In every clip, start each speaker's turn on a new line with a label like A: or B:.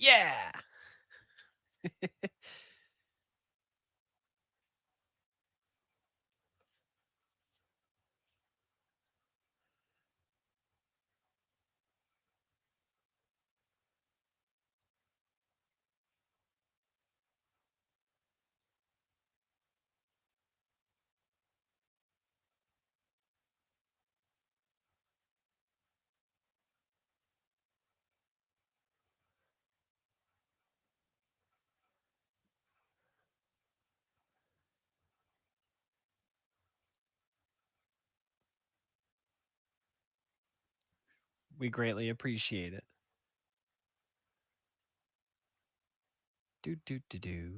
A: Yeah. We greatly appreciate it. Do do do do.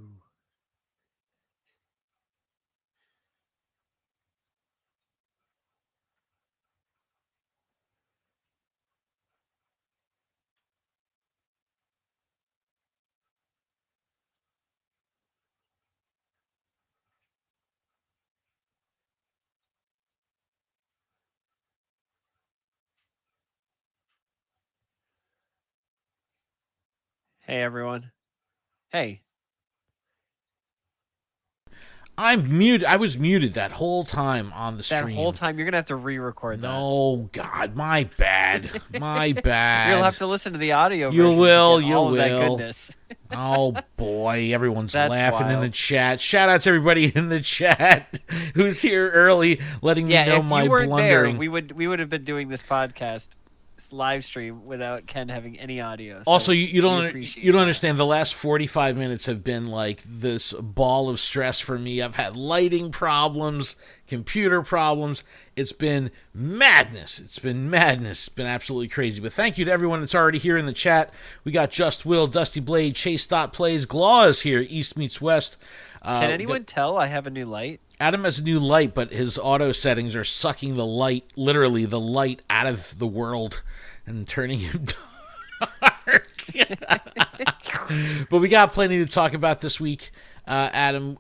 A: Hey everyone. Hey.
B: I'm muted. I was muted that whole time on the stream.
A: That whole time you're gonna have to re-record that.
B: No, God, my bad. My bad.
A: You'll have to listen to the audio.
B: You
A: version
B: will.
A: to get
B: You
A: all
B: will.
A: Of that goodness.
B: Oh boy, everyone's
A: That's
B: laughing
A: wild.
B: in the chat. Shout out to everybody in the chat who's here early, letting me know
A: if
B: my
A: you weren't
B: blundering.
A: there, we would have been doing this podcast live stream without Ken having any audio. So
B: Also, you don't
A: that.
B: understand. The last 45 minutes have been like this ball of stress for me. I've had lighting problems, computer problems. It's been madness. It's been absolutely crazy. But thank you to everyone that's already here in the chat. We got Just Will, Dusty Blade, Chase Dot Plays, Glaw is here, East Meets West.
A: Can anyone tell I have a new light?
B: Adam has a new light, but his auto settings are sucking the light, literally the light, out of the world and turning him dark. But we got plenty to talk about this week. Adam,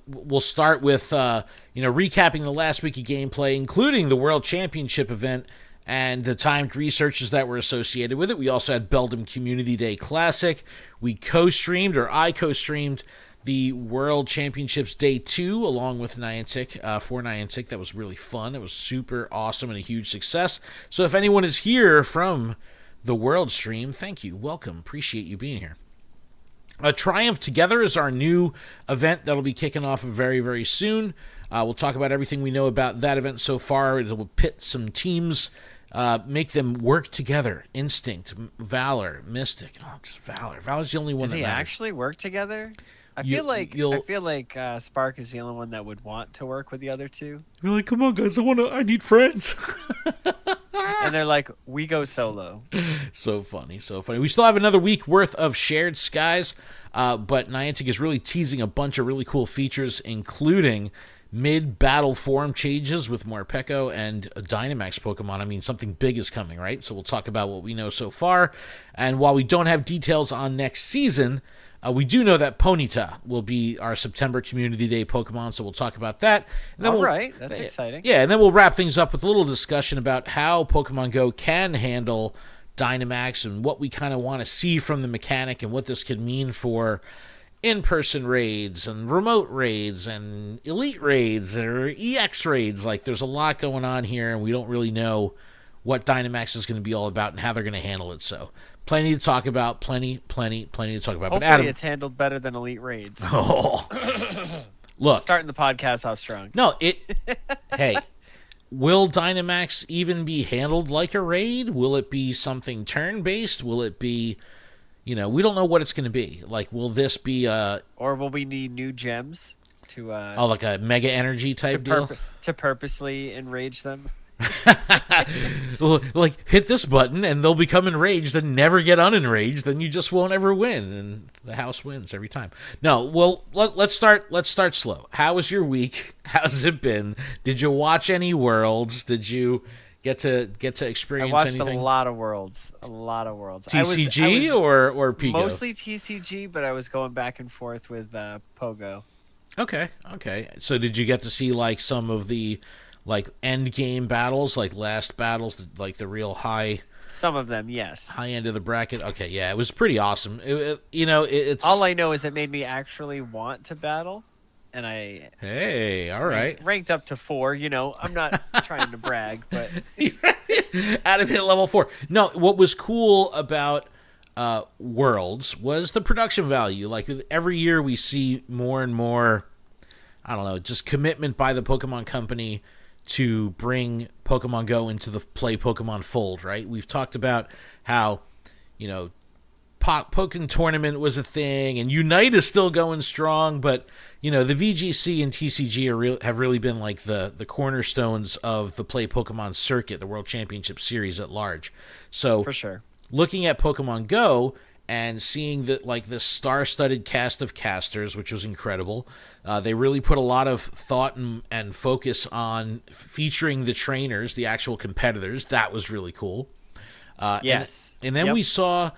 B: we'll start with recapping the last week of gameplay, including the World Championship event and the timed researches that were associated with it. We also had Beldum Community Day Classic. We co-streamed, or I co-streamed, the World Championships Day 2 along with Niantic, for Niantic. That was really fun. It was super awesome and a huge success. So if anyone is here from the World stream, thank you. Welcome. Appreciate you being here. Triumph Together is our new event that'll be kicking off very, very soon. We'll talk about everything we know about that event so far. It will pit some teams, make them work together. Instinct, Valor, Mystic. Oh, it's Valor. Valor's the only one that matters.
A: Do they actually work together? I feel like Spark is the only one that would want to work with the other two.
B: You're like, come on, guys, I need friends.
A: And they're like, we go solo.
B: So funny. We still have another week worth of shared skies, but Niantic is really teasing a bunch of really cool features, including mid-battle form changes with Morpeko and a Dynamax Pokemon. I mean, something big is coming, right? So we'll talk about what we know so far. And while we don't have details on next season, we do know that Ponyta will be our September Community Day Pokemon, so we'll talk about that. And then
A: right, that's exciting.
B: Yeah, and then we'll wrap things up with a little discussion about how Pokemon Go can handle Dynamax and what we kind of want to see from the mechanic and what this could mean for in-person raids and remote raids and elite raids or EX raids. Like, there's a lot going on here, and we don't really know what Dynamax is going to be all about and how they're going to handle it. So plenty to talk about, plenty to talk about.
A: Hopefully
B: but Adam,
A: it's handled better than Elite Raids.
B: Oh. Look.
A: Starting the podcast off strong.
B: No, hey, will Dynamax even be handled like a raid? Will it be something turn-based? Will it be, we don't know what it's going to be. Like, will this be
A: or will we need new gems to
B: like a Mega Energy type deal?
A: To purposely enrage them?
B: Like, hit this button and they'll become enraged and never get unenraged, then you just won't ever win, and the house wins every time. No, well, let's start slow. How was your week? How's it been? Did you watch any Worlds? Did you get to experience anything?
A: I watched a lot of Worlds.
B: TCG or PGO?
A: Mostly TCG, but I was going back and forth with Pogo.
B: Okay. So did you get to see like some of the end game battles, like last battles, like the real high
A: Some of them, yes.
B: High end of the bracket. Okay, yeah, it was pretty awesome. It's
A: all I know is it made me actually want to battle, and I
B: all right,
A: ranked up to 4. I'm not trying to brag, but
B: out of hit level 4. No, what was cool about Worlds was the production value. Like every year, we see more and more. I don't know, just commitment by the Pokemon Company to bring Pokemon Go into the Play Pokemon fold, right? We've talked about how, Pokemon Tournament was a thing, and Unite is still going strong, but, the VGC and TCG have really been like the cornerstones of the Play Pokemon circuit, the World Championship Series at large. So,
A: for sure,
B: looking at Pokemon Go and seeing that, like, this star-studded cast of casters, which was incredible. They really put a lot of thought and focus on featuring the trainers, the actual competitors. That was really cool.
A: Yes.
B: And then we saw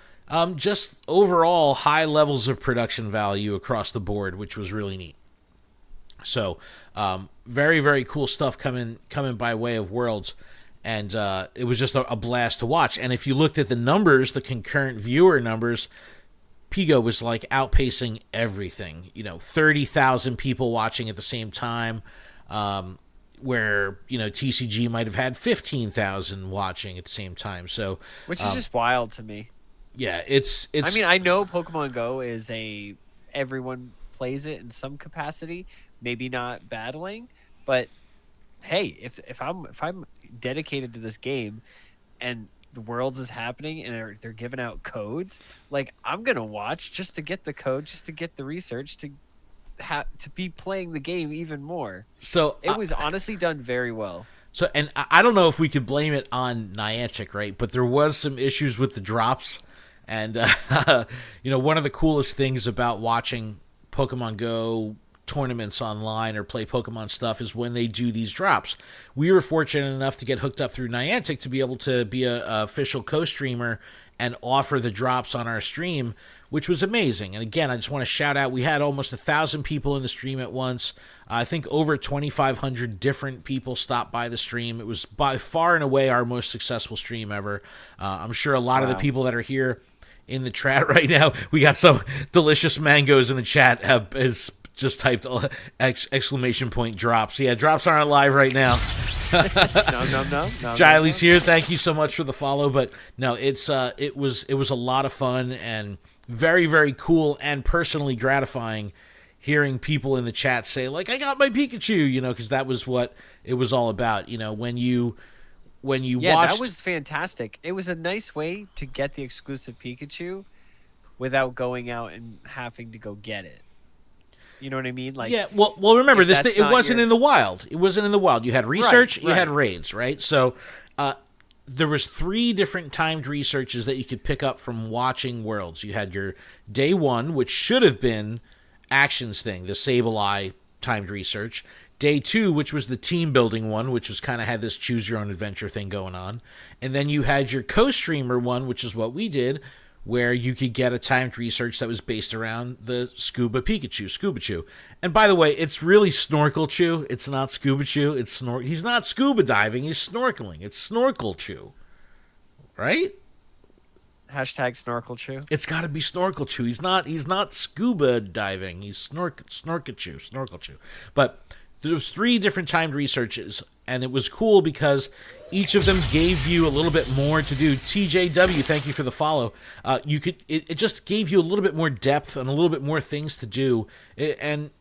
B: just overall high levels of production value across the board, which was really neat. So very, very cool stuff coming by way of Worlds. And it was just a blast to watch. And if you looked at the numbers, the concurrent viewer numbers, PGO was like outpacing everything. 30,000 people watching at the same time, where TCG might have had 15,000 watching at the same time. So,
A: which is just wild to me.
B: Yeah, it's.
A: I mean, I know Pokemon Go is everyone plays it in some capacity, maybe not battling, but hey, if I'm dedicated to this game and the Worlds is happening and they're giving out codes, like, I'm gonna watch just to get the code, just to get the research, to be playing the game even more.
B: So
A: it was honestly done very well.
B: So, and I don't know if we could blame it on Niantic, right? But there was some issues with the drops, and one of the coolest things about watching Pokemon Go tournaments online or play Pokemon stuff is when they do these drops. We were fortunate enough to get hooked up through Niantic to be able to be a official co-streamer and offer the drops on our stream, which was amazing. And again, I just want to shout out, we had almost 1,000 people in the stream at once. I think over 2,500 different people stopped by the stream. It was by far and away our most successful stream ever. I'm sure a lot of the people that are here in the chat right now, we got some delicious mangoes in the chat, is just typed exclamation point drops. Yeah, drops aren't live right now.
A: No.
B: Giley's here. Thank you so much for the follow. But no, it was a lot of fun and very, very cool and personally gratifying hearing people in the chat say, like, I got my Pikachu, because that was what it was all about. When you watched.
A: That was fantastic. It was a nice way to get the exclusive Pikachu without going out and having to go get it. You know what I mean? Like,
B: yeah. Well, remember this thing. It wasn't in the wild. It wasn't in the wild. You had research.
A: Right.
B: You had raids. Right. So, there was 3 different timed researches that you could pick up from watching Worlds. You had your day 1, which should have been Actions thing, the Sableye timed research. Day 2, which was the team building one, which was kind of had this choose your own adventure thing going on. And then you had your co-streamer one, which is what we did, where you could get a timed research that was based around the Scuba Chew. And by the way, it's really Snorkel Chew. It's not Scuba Chew. He's not scuba diving. He's snorkeling. It's Snorkel Chew. Right?
A: Hashtag Snorkel Chew.
B: It's got to be Snorkel Chew. He's not scuba diving. He's Snorkel Chew. But there was 3 different timed researches, and it was cool because each of them gave you a little bit more to do. TJW, thank you for the follow. It just gave you a little bit more depth and a little bit more things to do. And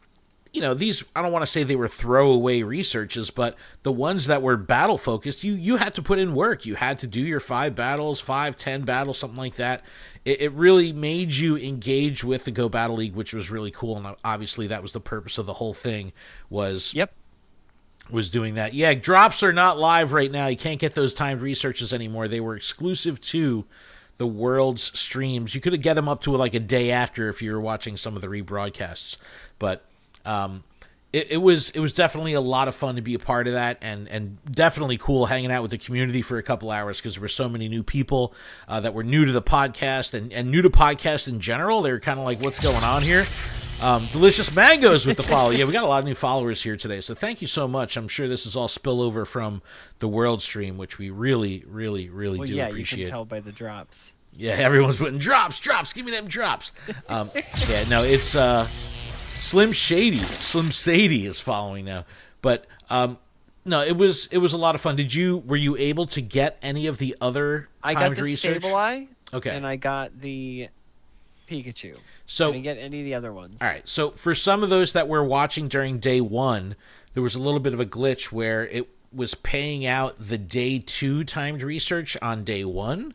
B: these, I don't want to say they were throwaway researches, but the ones that were battle focused, you had to put in work. You had to do your 5 battles, 5, 10 battles, something like that. It really made you engage with the Go Battle League, which was really cool. And obviously that was the purpose of the whole thing was doing that. Yeah, drops are not live right now. You can't get those timed researches anymore. They were exclusive to the World's streams. You could get them up to like a day after if you were watching some of the rebroadcasts. But it was definitely a lot of fun to be a part of that, and definitely cool hanging out with the community for a couple hours because there were so many new people that were new to the podcast and new to podcast in general. They were kind of like, what's going on here? Delicious Mangoes with the follow. Yeah, we got a lot of new followers here today, so thank you so much. I'm sure this is all spillover from the World stream, which we really, really, really do appreciate.
A: You can tell by the drops.
B: Yeah, everyone's putting drops, give me them drops. Yeah, no, it's Slim Shady is following now, but no, it was a lot of fun. Were you able to get any of the other timed research?
A: I got the Sableye,
B: okay,
A: and I got the Pikachu.
B: So
A: I didn't get any of the other ones.
B: All right, so for some of those that were watching during day 1, there was a little bit of a glitch where it was paying out the day 2 timed research on day 1.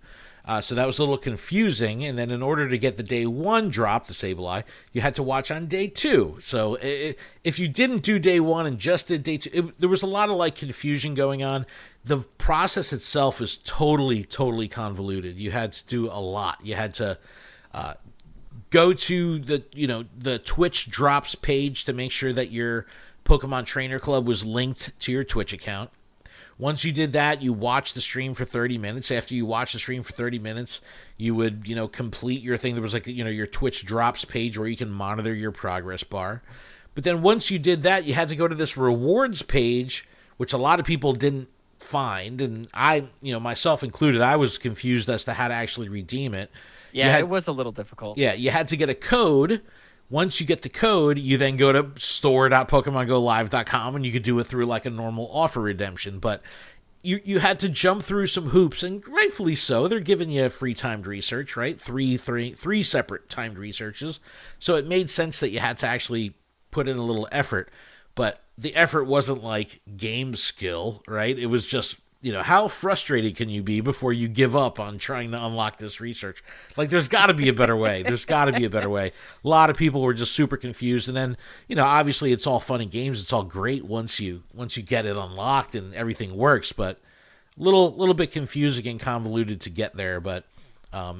B: So that was a little confusing, and then in order to get the day 1 drop, the Sableye, you had to watch on day 2. So if you didn't do day 1 and just did day 2, there was a lot of like confusion going on. The process itself is totally convoluted. You had to do a lot. You had to go to the Twitch drops page to make sure that your Pokemon Trainer Club was linked to your Twitch account. Once you did that, you watched the stream for 30 minutes. After you watched the stream for 30 minutes, you would, complete your thing. There was like, your Twitch drops page where you can monitor your progress bar. But then once you did that, you had to go to this rewards page, which a lot of people didn't find. And I, myself included, I was confused as to how to actually redeem it.
A: Yeah, it was a little difficult.
B: Yeah, you had to get a code. Once you get the code, you then go to store.pokemongolive.com and you could do it through like a normal offer redemption. But you had to jump through some hoops, and rightfully so. They're giving you free timed research, right? Three separate timed researches. So it made sense that you had to actually put in a little effort. But the effort wasn't like game skill, right? It was just, how frustrated can you be before you give up on trying to unlock this research? Like, there's got to be a better way. A lot of people were just super confused. And then, obviously it's all fun and games. It's all great once you get it unlocked and everything works. But little bit confusing and convoluted to get there. But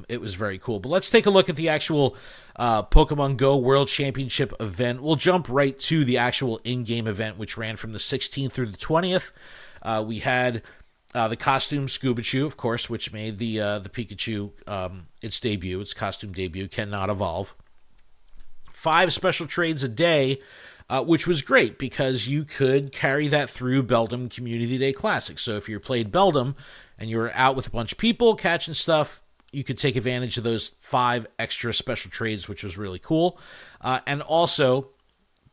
B: it was very cool. But let's take a look at the actual Pokemon Go World Championship event. We'll jump right to the actual in-game event, which ran from the 16th through the 20th. We had the Costumed Pikachu, of course, which made the Pikachu its debut, its costume debut, cannot evolve. 5 special trades a day, which was great because you could carry that through Beldum Community Day Classic. So if you played Beldum and you were out with a bunch of people catching stuff, you could take advantage of those 5 extra special trades, which was really cool. And also,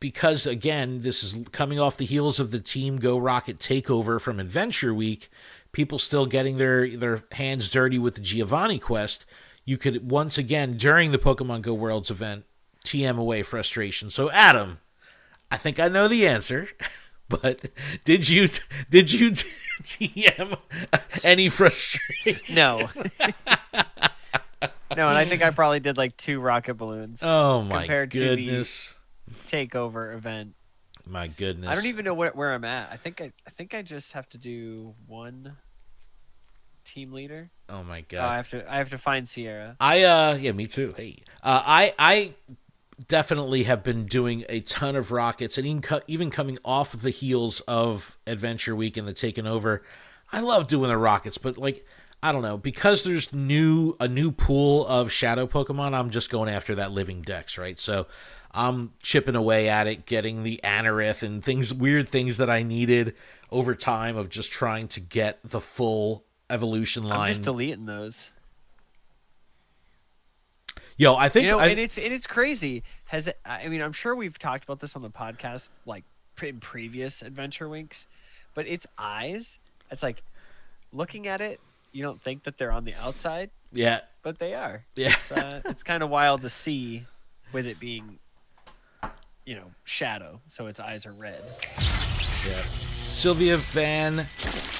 B: because, again, this is coming off the heels of the Team Go Rocket takeover from Adventure Week, people still getting their hands dirty with the Giovanni quest, you could, once again, during the Pokemon Go Worlds event, TM away frustration. So, Adam, I think I know the answer, but did you TM any frustration?
A: No. No, and I think I probably did like 2 rocket balloons.
B: Oh, my
A: compared
B: goodness.
A: To the takeover event.
B: My goodness.
A: I don't even know where I'm at. I think I just have to do 1 team leader.
B: Oh my god.
A: I have to find Sierra.
B: Yeah, me too. Hey. I definitely have been doing a ton of rockets, and even coming off of the heels of Adventure Week and the taking over. I love doing the rockets, but like, I don't know, because there's a new pool of shadow Pokemon, I'm just going after that living dex, right? So I'm chipping away at it, getting the Anorith and weird things that I needed over time of just trying to get the full evolution line.
A: I'm just deleting those.
B: Yo, I think
A: and it's crazy. I'm sure we've talked about this on the podcast like in previous Adventure Weeks, but its eyes, it's like looking at it, you don't think that they're on the outside.
B: Yeah.
A: But they are.
B: Yeah.
A: It's kind of wild to see with it being, shadow, so its eyes are red.
B: Yeah. Sylvia Van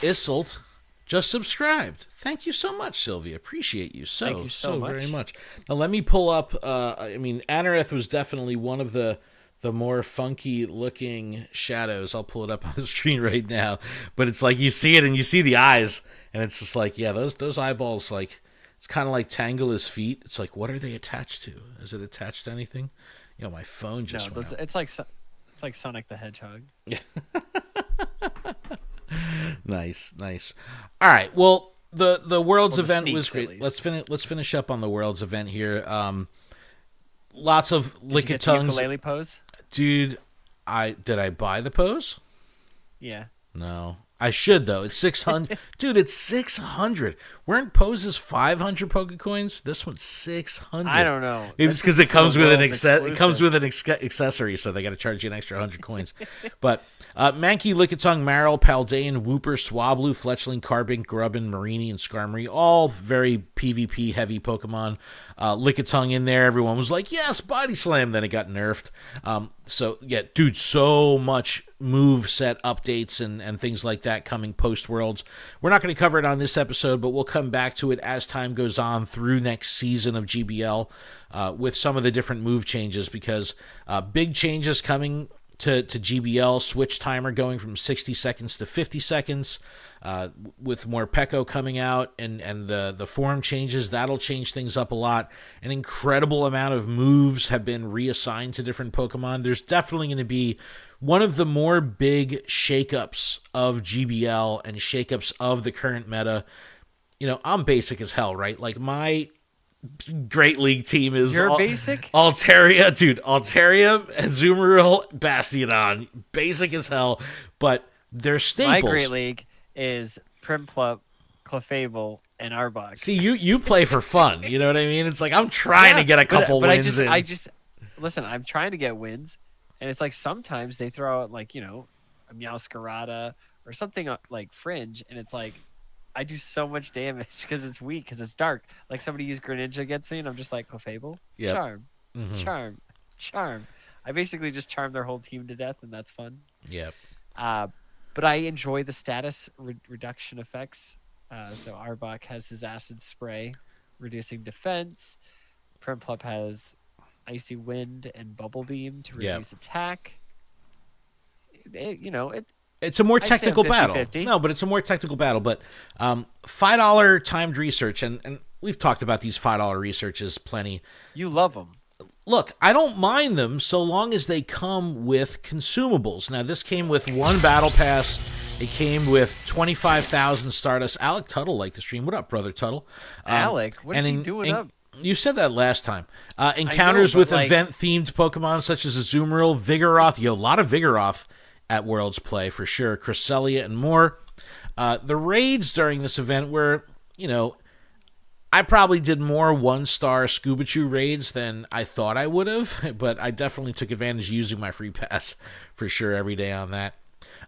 B: Isselt just subscribed. Thank you so much, Sylvia. Appreciate you so very much. Now let me pull up. Anorith was definitely one of the more funky looking shadows. I'll pull it up on the screen right now. But it's like you see it and you see the eyes, and it's just like, yeah, those eyeballs, like, it's kind of like Tangela's feet. It's like, what are they attached to? Is it attached to anything? My phone just went out.
A: It's like Sonic the Hedgehog.
B: Yeah. Nice. All right. Well, the Worlds event was great. Let's finish up on the Worlds event here. lots of
A: Did you get the
B: Lickitungs.
A: ukulele pose?
B: Dude, I buy the pose?
A: Yeah.
B: No. I should though. It's 600. Dude, it's 600. Weren't poses 500 Pokecoins? This one's 600.
A: I don't know.
B: Maybe it's because it comes with an
A: exclusive.
B: it comes with an accessory, so they got to charge you an extra 100 coins. But Mankey, Lickitung, Marill, Paldean, Wooper, Swablu, Fletchling, Carbink, Grubbin, Marini, and Skarmory, all very PvP heavy Pokemon. Lickitung in there, everyone was like, yes, Body Slam. Then it got nerfed. So yeah, dude, so much move set updates and things like that coming post Worlds. We're not going to cover it on this episode, but we'll come back to it as time goes on through next season of GBL with some of the different move changes, because big changes coming to GBL. Switch timer going from 60 seconds to 50 seconds, with more Peko coming out, and the form changes. That'll change things up a lot. An incredible amount of moves have been reassigned to different Pokemon. There's definitely going to be one of the more big shakeups of GBL and shakeups of the current meta. You know, I'm basic as hell, right? Like, my Great League team is
A: You're basic?
B: Altaria, dude. Altaria, Azumarill, Bastiodon. Basic as hell, but they're staples.
A: My Great League is Primplup, Clefable, and Arbok.
B: See, you play for fun. You know what I mean? It's like, I'm trying to get a couple wins in.
A: I just listen. I'm trying to get wins, and it's like sometimes they throw out, like, you know, a Meowscarada or something like Fringe, and it's like I do so much damage because it's weak, because it's dark. Like, somebody used Greninja against me, and I'm just like, Clefable,
B: Yep.
A: Charm, Charm, Charm. I basically just charm their whole team to death, and that's fun.
B: Yep.
A: But I enjoy the status reduction effects. So Arbok has his Acid Spray, reducing defense. Primplup has Icy Wind and Bubble Beam to reduce attack.
B: It's a more technical battle.
A: 50-50.
B: No, but it's a more technical battle. But $5 timed research, and we've talked about these $5 researches plenty.
A: You love them.
B: Look, I don't mind them so long as they come with consumables. Now, this came with one battle pass. It came with 25,000 Stardust. Alec Tuttle liked the stream. What up, brother Tuttle?
A: Alec, what is he doing up?
B: You said that last time. Encounters with event-themed Pokemon such as Azumarill, Vigoroth. A lot of Vigoroth at Worlds play for sure. Cresselia and more. The raids during this event were, I probably did more 1-star Scubachu raids than I thought I would have, but I definitely took advantage of using my free pass for sure every day on that.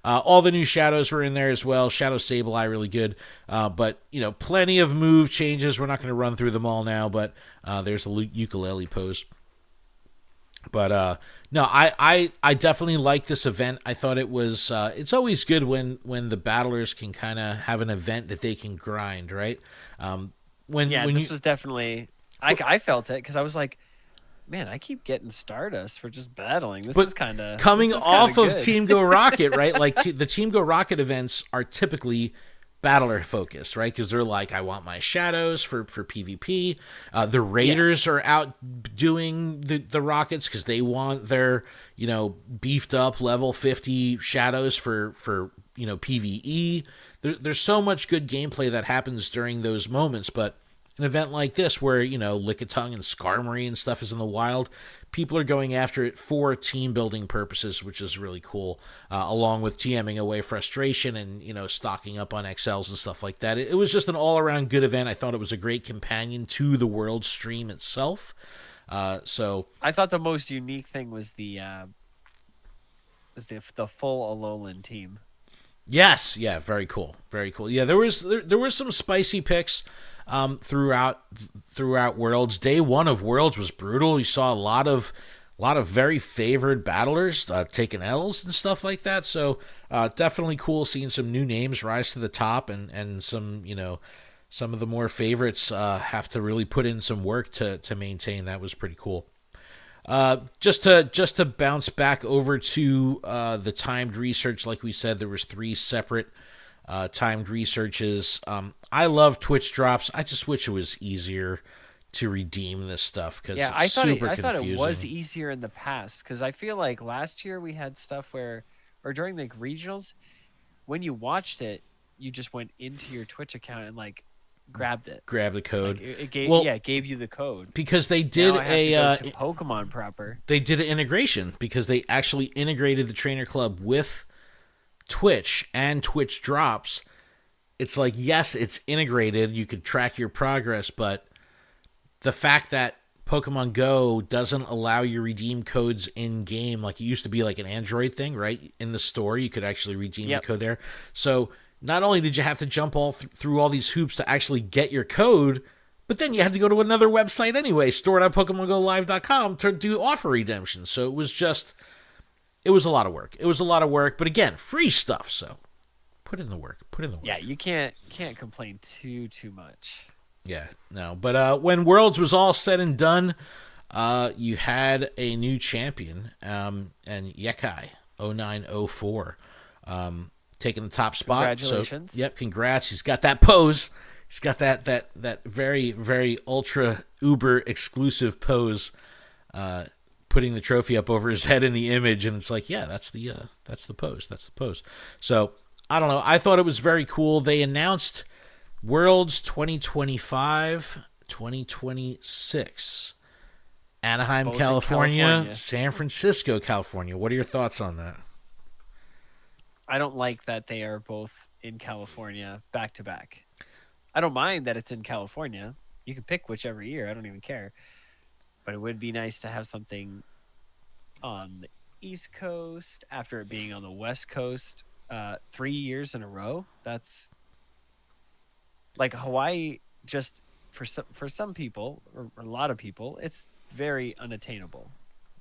B: All the new shadows were in there as well. Shadow Sableye, really good. But, plenty of move changes. We're not going to run through them all now, but there's the ukulele pose. But, no, I definitely like this event. I thought it was, it's always good when the battlers can kind of have an event that they can grind, right?
A: This was definitely, I felt it, because I was like, man, I keep getting Stardust for just battling. This is kind of
B: coming off of Team Go Rocket, right? Like, the Team Go Rocket events are typically battler focused, right? Because they're like, I want my shadows for PvP. The Raiders are out doing the Rockets because they want their beefed up level 50 shadows for PvE. There's so much good gameplay that happens during those moments, but an event like this where, Lickitung and Skarmory and stuff is in the wild, people are going after it for team building purposes, which is really cool, along with TMing away frustration and, stocking up on XLs and stuff like that. It was just an all-around good event. I thought it was a great companion to the World stream itself. So
A: I thought the most unique thing was the full Alolan team.
B: Yes, yeah, very cool, very cool. Yeah, there were some spicy picks throughout Worlds. Day one of Worlds was brutal. You saw a lot of very favored battlers taking L's and stuff like that. So definitely cool seeing some new names rise to the top, and some some of the more favorites have to really put in some work to maintain. That was pretty cool. Just to bounce back over to the timed research, like we said, there was 3 separate timed researches. I love Twitch drops. I just wish it was easier to redeem this stuff, because
A: I thought
B: confusing.
A: it was easier in the past, because I feel like last year we had stuff or during regionals, when you watched it, you just went into your Twitch account and grabbed it.
B: grab the code.
A: Like it gave it gave you the code.
B: Because they did
A: now I have to go to Pokemon proper.
B: They did an integration because they actually integrated the Trainer Club with Twitch and Twitch drops. It's like, yes, it's integrated. You could track your progress, but the fact that Pokemon Go doesn't allow you to redeem codes in game like it used to be like an Android thing, right? In the store, you could actually redeem the code there. So not only did you have to jump all through all these hoops to actually get your code, but then you had to go to another website anyway, store.pokemongolive.com, to do offer redemption. So it was a lot of work. It was a lot of work, but again, free stuff. So put in the work.
A: Yeah, you can't complain too much.
B: Yeah, no. But when Worlds was all said and done, you had a new champion, and Yekai 0904 taking the top spot.
A: Congratulations.
B: So, yep, congrats. He's got that pose. He's got that very, very ultra uber exclusive pose, putting the trophy up over his head in the image, and it's like, yeah, that's the pose. That's the pose. So I don't know. I thought it was very cool. They announced Worlds 2025, 2026. Anaheim,
A: Both in
B: California, San Francisco, California. What are your thoughts on that?
A: I don't like that they are both in California back to back. I don't mind that it's in California. You can pick whichever year. I don't even care. But it would be nice to have something on the East Coast after it being on the West Coast 3 years in a row. That's like Hawaii. Just for some people, or a lot of people, it's very unattainable.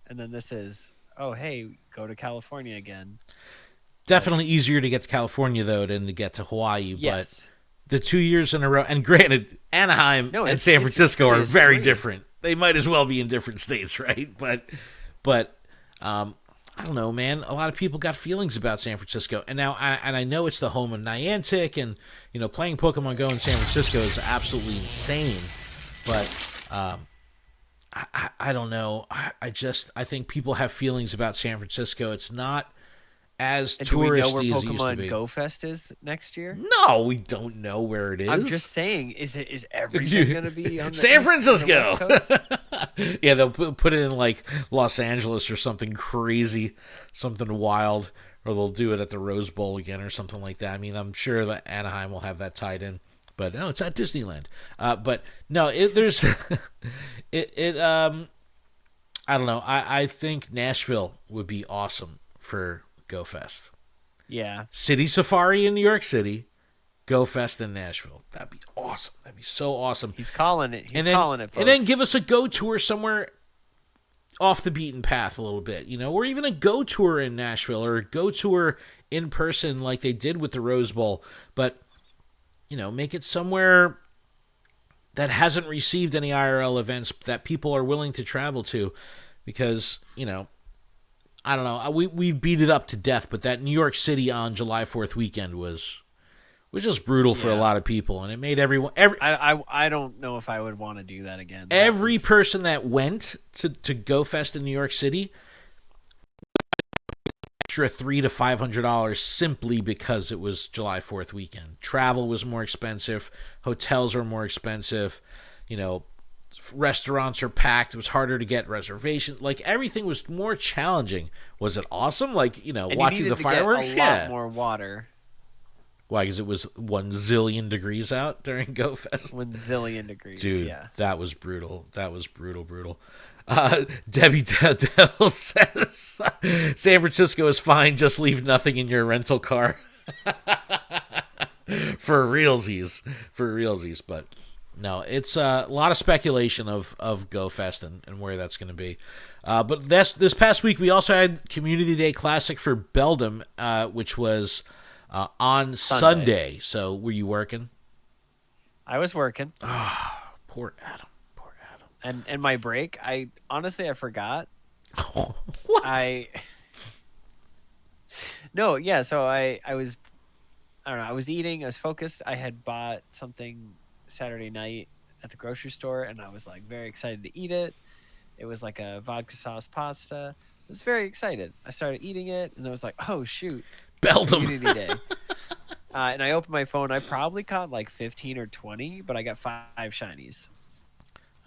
A: And then this is, oh hey, go to California again.
B: Definitely easier to get to California though than to get to Hawaii.
A: Yes.
B: But the 2 years in a row, and granted, Anaheim and San Francisco are very different. They might as well be in different states, right? But I don't know, man. A lot of people got feelings about San Francisco, and now I know it's the home of Niantic, and playing Pokemon Go in San Francisco is absolutely insane. But I don't know. I think people have feelings about San Francisco. It's not as touristy
A: do we know where
B: as it used to be.
A: Pokemon Go Fest is next year?
B: No, we don't know where it is.
A: I'm just saying, is everything going to be on the
B: San Francisco?
A: Coast?
B: Yeah, they'll put it in like Los Angeles or something crazy, something wild, or they'll do it at the Rose Bowl again or something like that. I mean, I'm sure that Anaheim will have that tied in, but no, it's at Disneyland. But no, there's I don't know. I think Nashville would be awesome for Go Fest.
A: Yeah.
B: City Safari in New York City, Go Fest in Nashville. That'd be awesome. That'd be so awesome.
A: He's calling it. Calling it, folks.
B: And then give us a Go tour somewhere off the beaten path a little bit, or even a Go tour in Nashville or a Go tour in person like they did with the Rose Bowl. But, make it somewhere that hasn't received any IRL events that people are willing to travel to because, I don't know. We beat it up to death, but that New York City on July 4th weekend was just brutal for a lot of people, and it made everyone.
A: I don't know if I would want to do that again.
B: Every person that went to Go Fest in New York City, extra $300 to $500 simply because it was July 4th weekend. Travel was more expensive, hotels are more expensive, restaurants are packed. It was harder to get reservations. Like everything was more challenging. Was it awesome? Like
A: and
B: watching the fireworks.
A: Get a lot more water.
B: Why? Because it was 1 zillion degrees out during Go Fest.
A: 1 zillion degrees.
B: Dude,
A: yeah.
B: That was brutal. That was brutal. Debbie Devil says, "San Francisco is fine. Just leave nothing in your rental car." For realsies. But no, it's a lot of speculation of Go Fest and where that's going to be. But this past week, we also had Community Day Classic for Beldum, which was on Sunday. So were you working?
A: I was working.
B: Oh, poor Adam.
A: And my break, I honestly forgot.
B: What?
A: No, yeah, so I was, I don't know, I was eating, I was focused. I had bought something Saturday night at the grocery store, and I was like very excited to eat it. It was like a vodka sauce pasta. I was very excited. I started eating it, and I was like, oh shoot,
B: Beldum
A: Community Day. And I opened my phone. I probably caught like 15 or 20, but I got five shinies.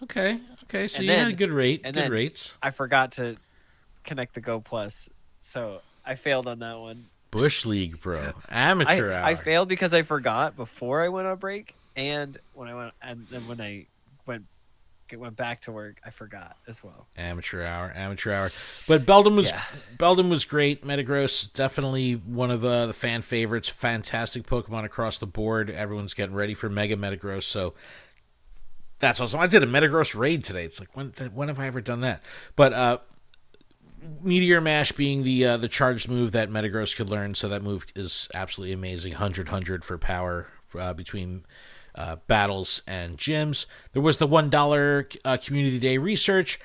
B: Okay. Okay. So
A: And
B: you had a
A: then,
B: good rate.
A: and
B: Good
A: then
B: rates.
A: I forgot to connect the Go Plus, so I failed on that one.
B: Bush League, bro.
A: I
B: Amateur
A: I
B: hour.
A: failed because I forgot before I went on break, and then when I went went back to work, I forgot as well.
B: Amateur hour. Amateur hour. But Beldum was great. Metagross, definitely one of the fan favorites. Fantastic Pokemon across the board. Everyone's getting ready for Mega Metagross, so that's awesome. I did a Metagross raid today. It's like, when have I ever done that? But Meteor Mash being the charged move that Metagross could learn, so that move is absolutely amazing. 100 for power between battles and gyms. There was the $1 Community Day research.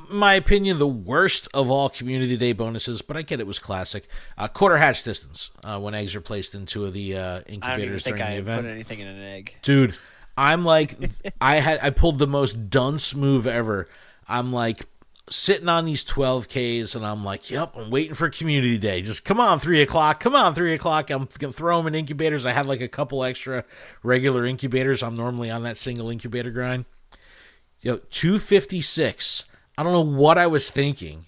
B: My opinion, the worst of all Community Day bonuses, but I get it was classic. Quarter hatch distance when eggs are placed into the
A: I don't even
B: incubators
A: think
B: during the
A: I
B: event.
A: put anything in an egg.
B: Dude, I'm like, I pulled the most dunce move ever. I'm like sitting on these 12Ks, and I'm like, yep, I'm waiting for Community Day. Just come on, 3 o'clock. Come on, 3 o'clock. I'm going to throw them in incubators. I had like a couple extra regular incubators. I'm normally on that single incubator grind. 256. I don't know what I was thinking.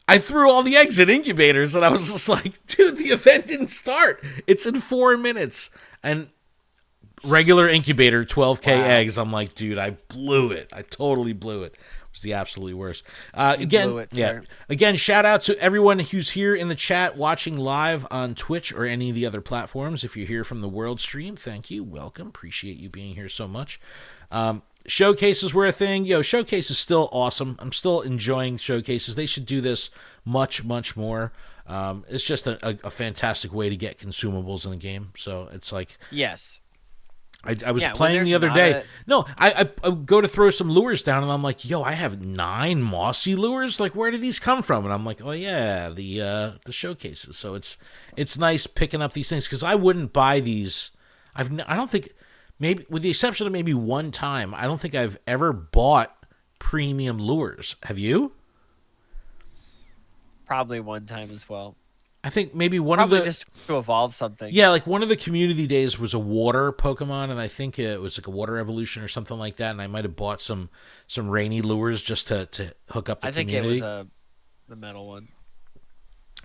B: I threw all the eggs in incubators, and I was just like, dude, the event didn't start. It's in 4 minutes. And regular incubator, 12K
A: Wow.
B: eggs. I'm like, dude, I blew it. I totally blew it. It was the absolutely worst. Again,
A: blew it, sir.
B: Again, shout out to everyone who's here in the chat watching live on Twitch or any of the other platforms. If you're here from the world stream, thank you. Welcome. Appreciate you being here so much. Showcases were a thing. Showcase is still awesome. I'm still enjoying showcases. They should do this much, much more. It's just a fantastic way to get consumables in the game. So it's like,
A: Yes.
B: I was
A: Yeah, when
B: playing the
A: there's
B: other
A: not
B: day.
A: a-
B: No, I go to throw some lures down, and I'm like, yo, I have 9 mossy lures. Like, where did these come from? And I'm like, oh yeah, the showcases. So it's nice picking up these things, because I wouldn't buy these. I don't think, maybe with the exception of maybe one time, I don't think I've ever bought premium lures. Have you?
A: Probably one time as well.
B: I think maybe one
A: Probably
B: of the
A: just to evolve something.
B: Yeah, like one of the community days was a water Pokemon, and I think it was like a water evolution or something like that. And I might have bought some rainy lures just to hook up the
A: I think
B: community.
A: it was the metal one,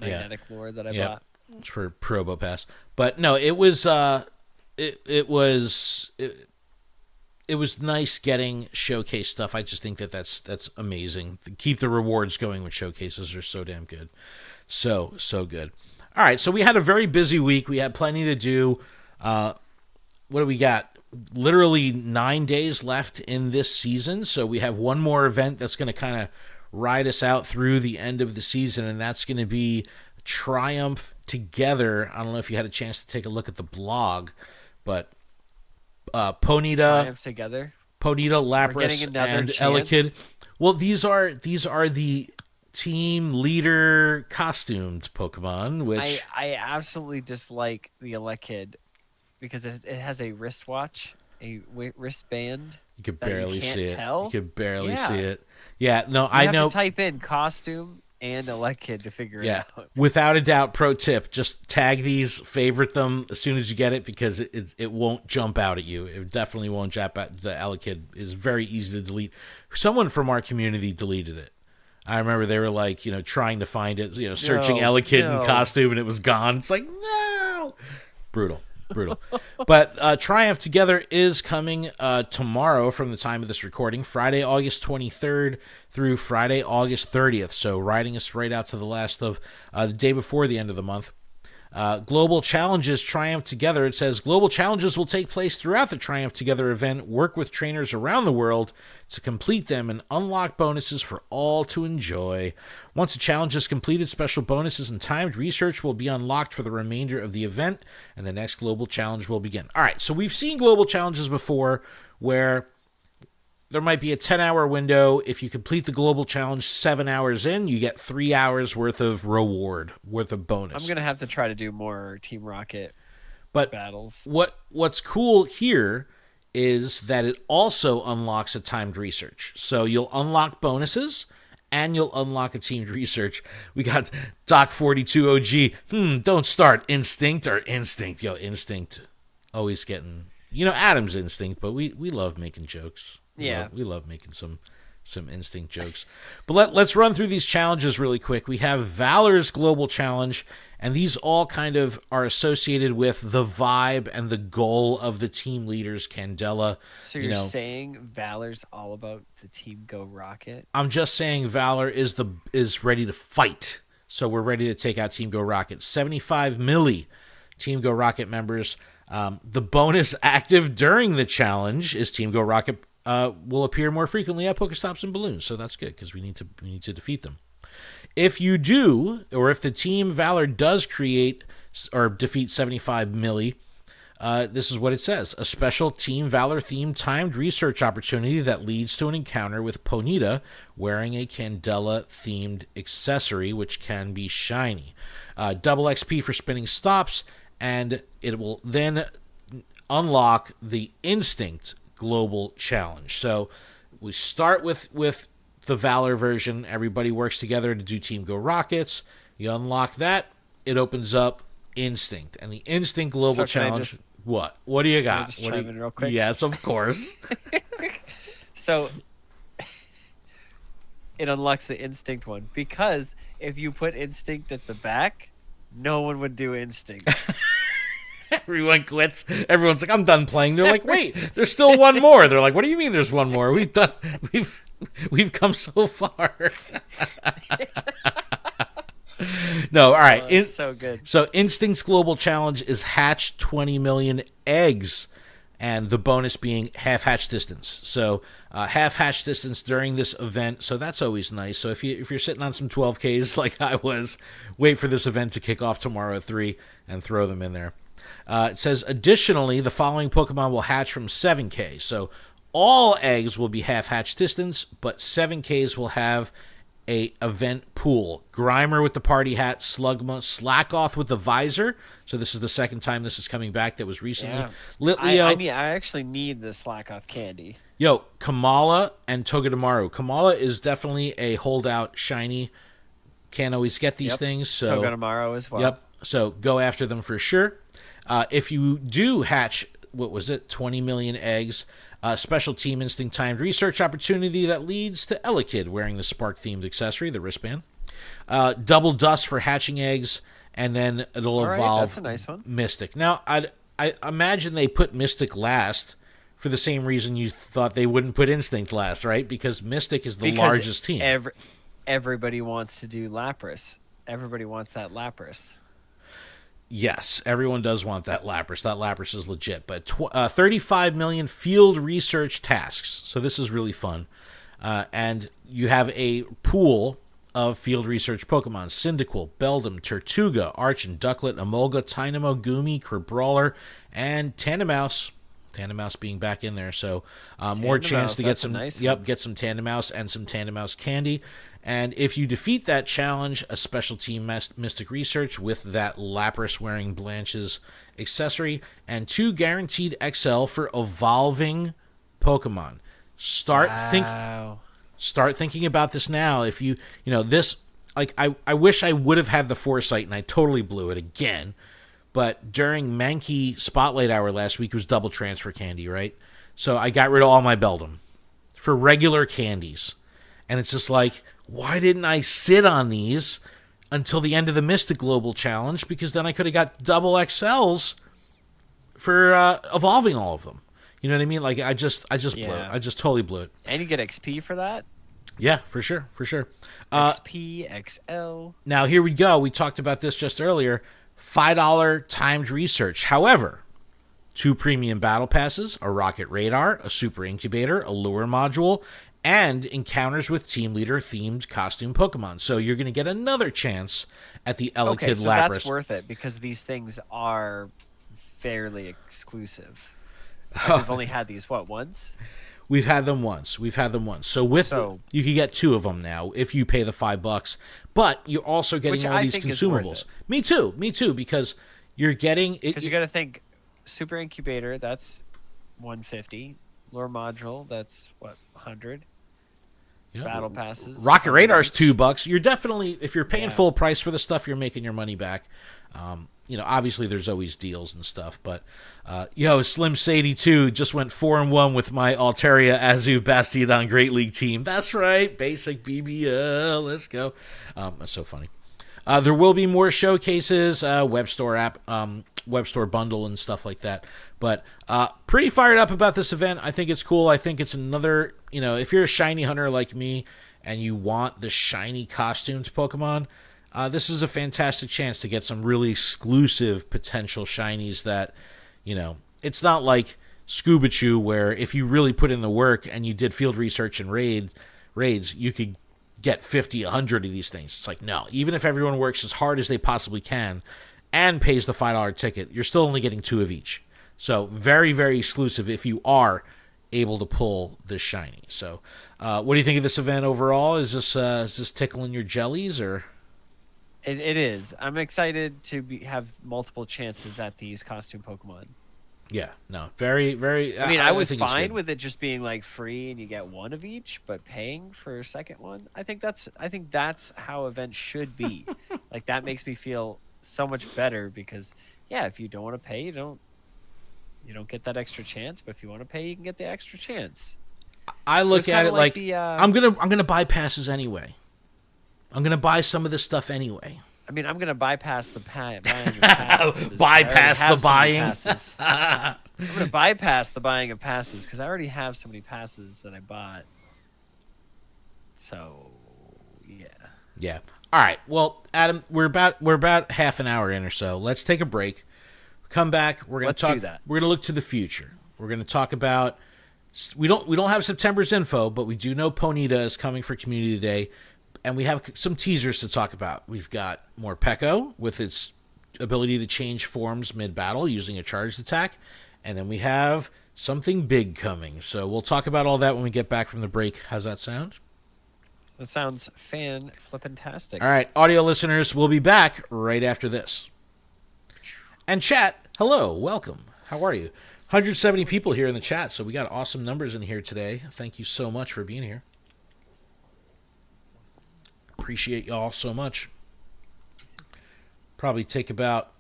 B: Yeah.
A: magnetic lure that I
B: Yeah,
A: bought.
B: it's for Probo Pass. But no, it was it was nice getting showcase stuff. I just think that's amazing. Keep the rewards going with showcases. They're so damn good. So good. All right, so we had a very busy week. We had plenty to do. What do we got? Literally 9 days left in this season. So we have one more event that's going to kind of ride us out through the end of the season, and that's going to be Triumph Together. I don't know if you had a chance to take a look at the blog, but Ponyta,
A: Triumph together.
B: Lapras,
A: getting another
B: and
A: chance.
B: Elekid. Well, these are the team leader costumed Pokemon, which
A: I absolutely dislike the Elekid because it has a wristwatch, wristband.
B: you could
A: that you
B: barely
A: can't
B: see it.
A: tell?
B: You could barely
A: Yeah.
B: see it. Yeah, no,
A: You
B: I
A: have
B: know.
A: to type in costume and Elekid to figure
B: Yeah,
A: it out.
B: without a doubt. Pro tip: just tag these, favorite them as soon as you get it, because it won't jump out at you. It definitely won't jump out. The Elekid is very easy to delete. Someone from our community deleted it. I remember they were like, trying to find it, searching
A: No,
B: Elekid
A: no.
B: in costume, and it was gone. It's like, no, brutal. But Triumph Together is coming tomorrow from the time of this recording, Friday, August 23rd through Friday, August 30th. So riding us right out to the last of the day before the end of the month. Global Challenges Triumph Together. It says global challenges will take place throughout the Triumph Together event. Work with trainers around the world to complete them and unlock bonuses for all to enjoy. Once a challenge is completed, special bonuses and timed research will be unlocked for the remainder of the event, and the next global challenge will begin. All right, so we've seen global challenges before where there might be a 10-hour window. If you complete the global challenge 7 hours in, you get 3 hours worth of reward, worth of bonus.
A: I'm gonna have to try to do more Team Rocket
B: But
A: battles.
B: what's cool here is that it also unlocks a timed research. So you'll unlock bonuses, and you'll unlock a teamed research. We got Doc42 OG. Don't start Instinct or Instinct. Yo, Instinct always getting, Adam's Instinct, but we love making jokes.
A: Yeah.
B: We love making some Instinct jokes. But let's run through these challenges really quick. We have Valor's Global Challenge, and these all kind of are associated with the vibe and the goal of the team leaders, Candela.
A: So you're saying Valor's all about the Team Go Rocket?
B: I'm just saying Valor is ready to fight. So we're ready to take out Team Go Rocket. 75 milli Team Go Rocket members. The bonus active during the challenge is Team Go Rocket will appear more frequently at Pokestops and Balloons. So that's good because we need to defeat them. If you do, or if the Team Valor does create or defeat 75 milli, this is what it says. A special Team Valor themed timed research opportunity that leads to an encounter with Ponyta wearing a Candela themed accessory, which can be shiny. Double XP for spinning stops, and it will then unlock the Instinct Global Challenge. So we start with the Valor version. Everybody works together to do Team Go Rockets. You unlock that, it opens up Instinct, and the Instinct Global Challenge. What do you got?
A: Just chime in real quick?
B: Yes, of course.
A: So it unlocks the Instinct one, because if you put Instinct at the back, no one would do Instinct.
B: Everyone quits. Everyone's like, I'm done playing. They're like, wait, there's still one more. They're like, what do you mean there's one more? We've come so far. No, all right.
A: It's so good.
B: So Instinct's Global Challenge is hatch 20 million eggs, and the bonus being half hatch distance. So half hatch distance during this event. So that's always nice. So if you're sitting on some 12Ks like I was, wait for this event to kick off tomorrow at 3 and throw them in there. It says, additionally, the following Pokemon will hatch from 7K. So all eggs will be half hatch distance, but 7Ks will have a event pool. Grimer with the party hat, Slugma, Slackoth with the visor. So this is the second time this is coming back. That was recently.
A: Yeah.
B: Litleo,
A: I actually need the Slackoth candy.
B: Yo, Kamala and Togedemaru. Kamala is definitely a holdout shiny. Can't always get these things. So
A: Togedemaru as well.
B: Yep. So go after them for sure. If you do hatch, 20 million eggs, special Team Instinct timed research opportunity that leads to Elekid wearing the Spark-themed accessory, the wristband. Double dust for hatching eggs, and then it'll evolve
A: that's a nice one.
B: Mystic. Now, I imagine they put Mystic last for the same reason you thought they wouldn't put Instinct last, right? Because Mystic is the largest team.
A: Everybody wants to do Lapras. Everybody wants that Lapras.
B: Yes, everyone does want that Lapras. That Lapras is legit. But 35 million field research tasks. So this is really fun. And you have a pool of field research Pokemon. Cyndaquil, Beldum, Tortuga, Archon, Ducklet, Emolga, Tynamo, Goomy, Crabrawler, and Tandemaus. Tandemaus being back in there. So more chance to get some get some Tandemaus and some Tandemaus candy. And if you defeat that challenge, a special Team Mystic Research with that Lapras wearing Blanche's accessory, and 2 guaranteed XL for evolving Pokemon. Start thinking about this now. If this, like, I wish I would have had the foresight, and I totally blew it again. But during Mankey Spotlight Hour last week, it was double transfer candy, right? So I got rid of all my Beldum for regular candies. And it's just like, why didn't I sit on these until the end of the Mystic Global Challenge? Because then I could have got double XLs for evolving all of them. You know what I mean? Like, I just blew it. I just totally blew it.
A: And you get XP for that?
B: Yeah, for sure.
A: XP, XL.
B: Now, here we go. We talked about this just earlier. $5 timed research. However, 2 premium battle passes, a rocket radar, a super incubator, a lure module, and encounters with team leader themed costume Pokemon. So you're going to get another chance at the Elekid Lapras.
A: That's worth it because these things are fairly exclusive. We've only had these once?
B: We've had them once. So you can get 2 of them now if you pay the $5. But you're also getting all these consumables. Me too, because you're getting
A: because you got to think super incubator, that's $150. Lure module, that's 100.
B: Yeah.
A: battle passes.
B: Rocket
A: 100
B: Radar's
A: each.
B: $2. You're definitely, if you're paying full price for the stuff, you're making your money back. Obviously there's always deals and stuff, but Slim Sadie 2 just went 4-1 with my Altaria Azu Bastiodon Great League team. That's right, basic BBL. Let's go. That's so funny. There will be more showcases, web store app, web store bundle and stuff like that. But pretty fired up about this event. I think it's cool. I think it's another, if you're a shiny hunter like me and you want the shiny costumed Pokemon, this is a fantastic chance to get some really exclusive potential shinies that, it's not like Scuba Chew where if you really put in the work and you did field research and raids, you could get 50, 100 of these things. It's like, no, even if everyone works as hard as they possibly can and pays the $5 ticket, you're still only getting 2 of each. So very, very exclusive if you are able to pull this shiny. So what do you think of this event overall? Is this tickling your jellies or...
A: It is. I'm excited to have multiple chances at these costume Pokemon.
B: Yeah, no, very, very.
A: I mean, I was fine with it just being like free and you get 1 of each, but paying for a second one, I think that's how events should be. Like that makes me feel so much better because, yeah, if you don't want to pay, you don't get that extra chance. But if you want to pay, you can get the extra chance.
B: I look at it like I'm gonna buy passes anyway. I'm going to buy some of this stuff anyway.
A: I mean, I'm going to bypass the buying.
B: Bypass the buying?
A: I'm going to bypass the buying of passes because I already have so many passes that I bought. So, yeah.
B: Yeah. All right. Well, Adam, we're about half an hour in or so. Let's take a break. Come back. We're going to talk. We're going to look to the future. We're going to talk about. We don't have September's info, but we do know Ponyta is coming for Community Day. And we have some teasers to talk about. We've got more Peko with its ability to change forms mid-battle using a charged attack. And then we have something big coming. So we'll talk about all that when we get back from the break. How's that sound?
A: That sounds fan-flippantastic.
B: All right, audio listeners, we'll be back right after this. And chat, hello, welcome. How are you? 170 people here in the chat, so we got awesome numbers in here today. Thank you so much for being here. Appreciate y'all so much. Probably take about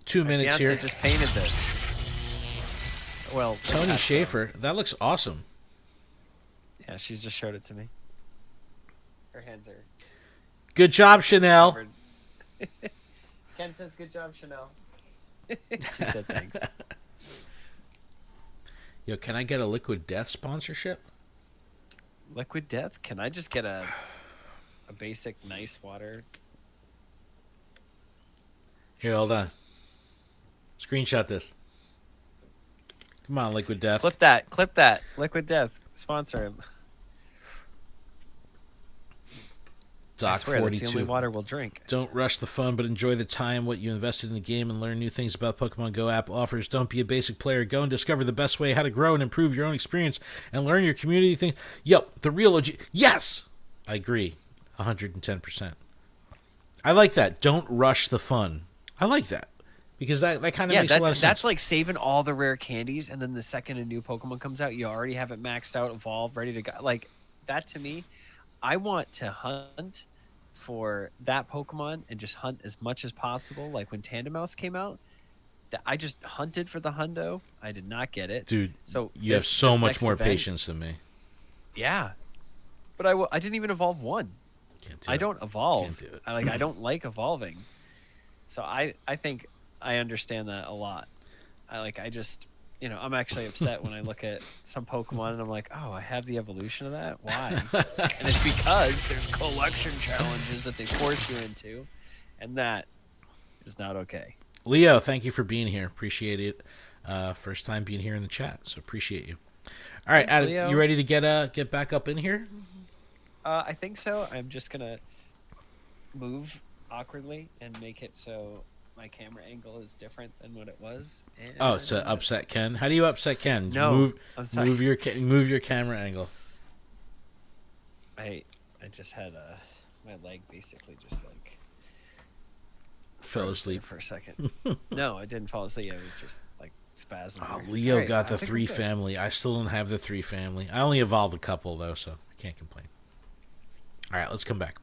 B: 2 minutes here.
A: Just painted this. Well,
B: Tony Schaefer, that looks awesome.
A: Yeah, she's just showed it to me. Her hands are.
B: Good job, Chanel.
A: Ken says, "Good job, Chanel." She said thanks.
B: Yo, can I get a Liquid Death sponsorship?
A: Liquid Death? Can I just get a basic nice water?
B: Here, hold on. Screenshot this. Come on, Liquid Death.
A: Clip that. Liquid Death. Sponsor him.
B: Doc 42.
A: That's the only water we'll drink.
B: Don't rush the fun, but enjoy the time, what you invested in the game, and learn new things about Pokemon Go app offers. Don't be a basic player. Go and discover the best way how to grow and improve your own experience and learn your community thing. Yep, the real OG. Yes! I agree. 110%. I like that. Don't rush the fun. I like that. Because that kind of makes a lot of sense.
A: That's like saving all the rare candies, and then the second a new Pokemon comes out, you already have it maxed out, evolved, ready to go. Like, that to me, I want to hunt for that Pokemon and just hunt as much as possible. Like when Tandemaus came out, I just hunted for the hundo. I did not get it.
B: Dude,
A: so
B: you have so much more patience than me.
A: Yeah. But I didn't even evolve one. I don't evolve.
B: Can't do it.
A: I don't like evolving. So I think I understand that a lot. I'm actually upset when I look at some Pokemon and I'm like, oh, I have the evolution of that? Why? And it's because there's collection challenges that they force you into, and that is not okay.
B: Leo, thank you for being here. Appreciate it. First time being here in the chat, so appreciate you. All right,
A: Thanks,
B: Adam,
A: Leo.
B: you ready to get back up in here?
A: I think so. I'm just going to move awkwardly and make it so my camera angle is different than what it was. And
B: oh, it's upset Ken. How do you upset Ken?
A: No, I'm sorry.
B: Move your camera angle.
A: I just had my leg basically just like
B: fell asleep
A: for a second. No, I didn't fall asleep. I was just like spasm.
B: Oh,
A: Here.
B: Leo
A: All right,
B: got
A: I
B: the
A: think
B: 3
A: we're good.
B: family. I still don't have the 3 family. I only evolved a couple, though, so I can't complain. All right, let's come back.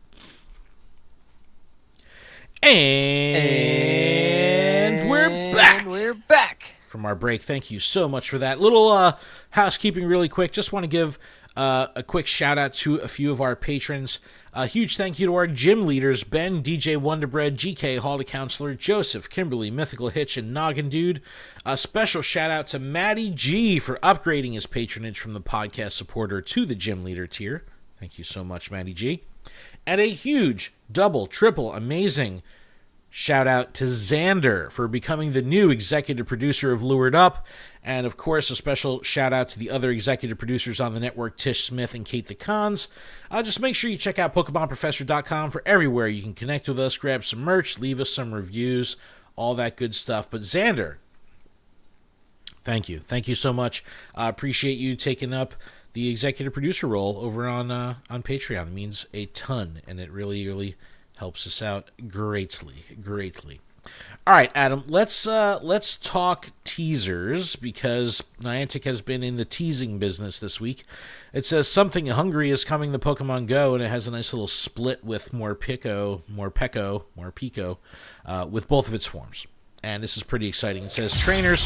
B: And we're back
A: We're back.
B: from our break. Thank you so much for that. Little housekeeping really quick. Just want to give a quick shout out to a few of our patrons. A huge thank you to our gym leaders, Ben, DJ Wonderbread, GK, Hall Counselor, Joseph, Kimberly, Mythical Hitch, and Noggin Dude. A special shout out to Matty G for upgrading his patronage from the podcast supporter to the gym leader tier. Thank you so much, Matty G. And a huge, double, triple, amazing shout out to Xander for becoming the new executive producer of Lured Up. And of course, a special shout out to the other executive producers on the network, Tish Smith and Kate the Cons. Just make sure you check out PokemonProfessor.com for everywhere you can connect with us, grab some merch, leave us some reviews, all that good stuff. But Xander, thank you. Thank you so much. Appreciate you taking up the executive producer role over on Patreon. It means a ton, and it really, really helps us out greatly. All right, Adam, let's talk teasers, because Niantic has been in the teasing business this week. It says Something Hungry is coming to Pokemon Go, and it has a nice little split with Morpeko, with both of its forms. And this is pretty exciting. It says, trainers,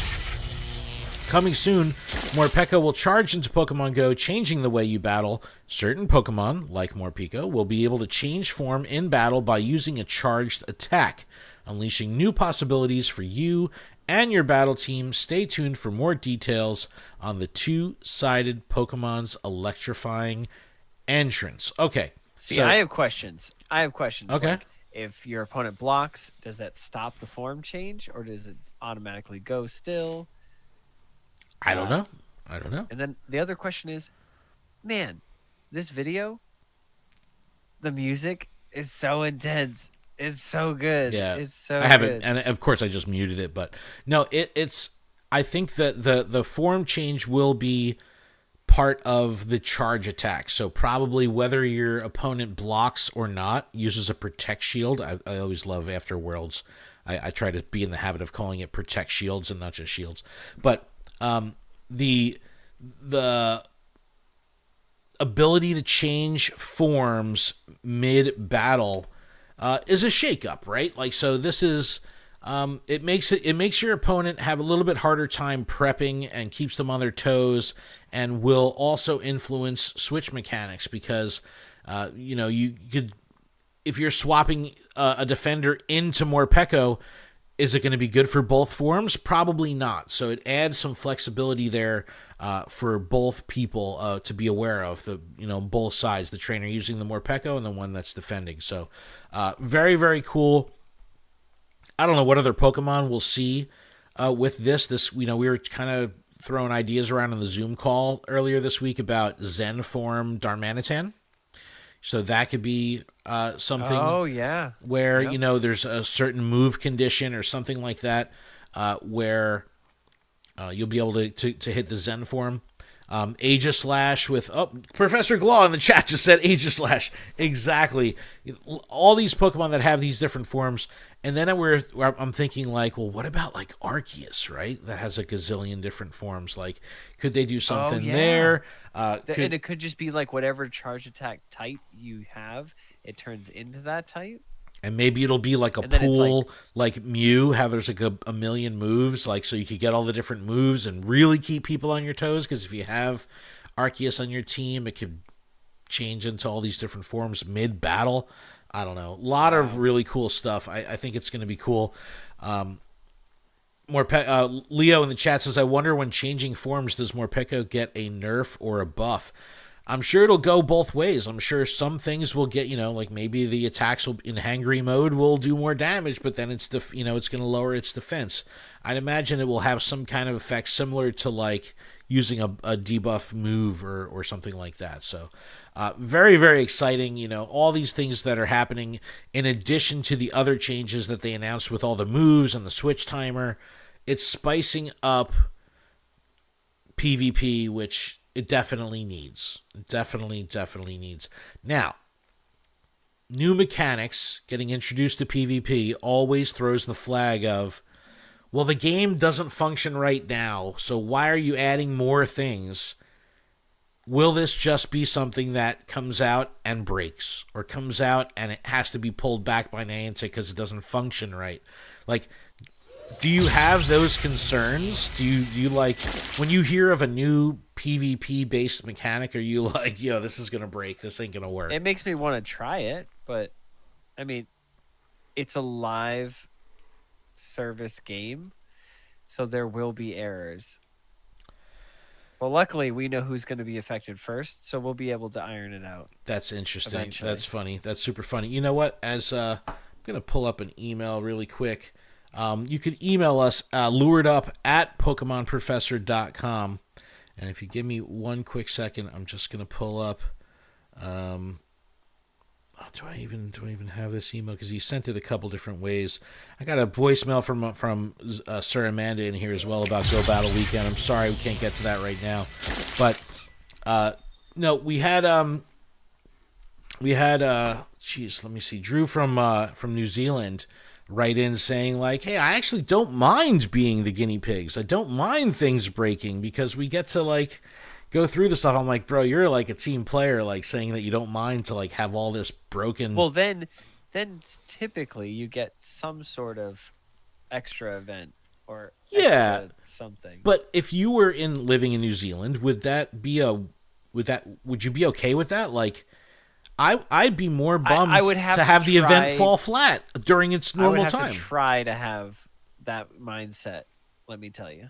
B: coming soon, Morpeko will charge into Pokemon Go, changing the way you battle. Certain Pokemon, like Morpeko, will be able to change form in battle by using a charged attack, unleashing new possibilities for you and your battle team. Stay tuned for more details on the two-sided Pokemon's electrifying entrance. Okay.
A: See, I have questions. Okay.
B: Like,
A: if your opponent blocks, does that stop the form change, or does it automatically go still?
B: I don't know.
A: And then the other question is, man, this video, the music is so intense. It's so good.
B: Yeah,
A: it's so
B: I haven't,
A: good.
B: and of course I just muted it, but no, it's. I think that the form change will be part of the charge attack. So probably whether your opponent blocks or not, uses a protect shield. I always love after Worlds. I try to be in the habit of calling it protect shields and not just shields. But the ability to change forms mid battle is a shakeup, right? Like, so this is it makes your opponent have a little bit harder time prepping and keeps them on their toes, and will also influence switch mechanics, because you could, if you're swapping a defender into Morpeko, is it going to be good for both forms? Probably not. So it adds some flexibility there for both people to be aware of, both sides, the trainer using the Morpeko and the one that's defending. So very, very cool. I don't know what other Pokemon we'll see with this. We were kind of throwing ideas around on the Zoom call earlier this week about Zen form Darmanitan. So that could be something.
A: Oh, yeah.
B: Where, there's a certain move condition or something like that where you'll be able to hit the Zen form. Aegislash with... Oh, Professor Glaw in the chat just said Aegislash. Exactly. All these Pokemon that have these different forms. And then I'm thinking, like, well, what about, like, Arceus, right? That has a gazillion different forms. Like, could they do something there?
A: And it could just be, like, whatever charge attack type you have, it turns into that type.
B: And maybe it'll be like a pool, like Mew, how there's like a million moves, like, so you could get all the different moves and really keep people on your toes. Because if you have Arceus on your team, it could change into all these different forms mid-battle. I don't know. A lot of really cool stuff. I think it's going to be cool. Leo in the chat says, I wonder when changing forms, does Morpeko get a nerf or a buff? I'm sure it'll go both ways. I'm sure some things will get, like maybe the attacks in hangry mode will do more damage, but then it's going to lower its defense. I'd imagine it will have some kind of effect similar to like using a debuff move or something like that. So very, very exciting. All these things that are happening in addition to the other changes that they announced with all the moves and the switch timer. It's spicing up PvP, which it definitely needs. It definitely needs. Now, new mechanics getting introduced to PvP always throws the flag of, well, the game doesn't function right now, so why are you adding more things? Will this just be something that comes out and breaks, or comes out and it has to be pulled back by Niantic because it doesn't function right? Like, do you have those concerns? Do you like, when you hear of a new PvP based mechanic, are you like, yo, this is gonna break, this ain't gonna work?
A: It makes me want to try it, but I mean, it's a live service game, so there will be errors. Well, luckily, we know who's going to be affected first, so we'll be able to iron it out.
B: That's interesting.
A: Eventually.
B: That's funny. That's super funny. You know what? As I'm going to pull up an email really quick. You could email us luredup@pokemonprofessor.com. And if you give me one quick second, I'm just going to pull up. Do I even have this email? Because he sent it a couple different ways. I got a voicemail from Sir Amanda in here as well about Go Battle Weekend. I'm sorry we can't get to that right now, but no, we had geez, let me see, Drew from New Zealand write in saying like, hey, I actually don't mind being the guinea pigs. I don't mind things breaking because we get to like go through the stuff. I'm like, bro, you're like a team player, like saying that you don't mind to like have all this broken.
A: Well, then typically you get some sort of extra event or something.
B: But if you were living in New Zealand, would you be okay with that? Like, I'd be more bummed
A: I would have
B: to have the event fall flat during its normal time.
A: I would have to try to have that mindset. Let me tell you.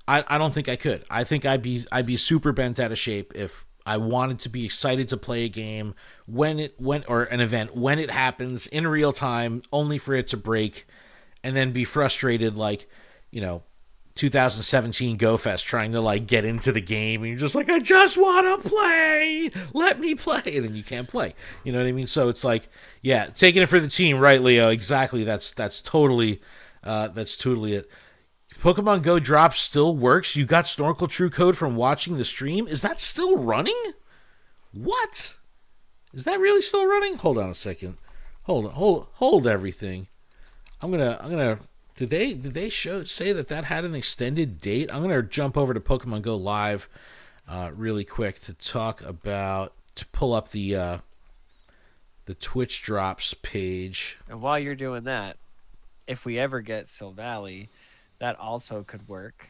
B: I don't think I could. I think I'd be super bent out of shape if I wanted to be excited to play a game or an event when it happens in real time, only for it to break, and then be frustrated like, 2017 Go Fest trying to like get into the game and you're just like, I just want to play. Let me play. And then you can't play. You know what I mean? So it's like, yeah, taking it for the team, right, Leo? Exactly. That's totally it. Pokemon Go Drop still works. You got Snorkel True Code from watching the stream. Is that still running? What? Is that really still running? Hold on a second. Hold everything. I'm gonna. Did they say that had an extended date? I'm gonna jump over to Pokemon Go Live, really quick to pull up the Twitch drops page.
A: And while you're doing that, if we ever get Silvally, that also could work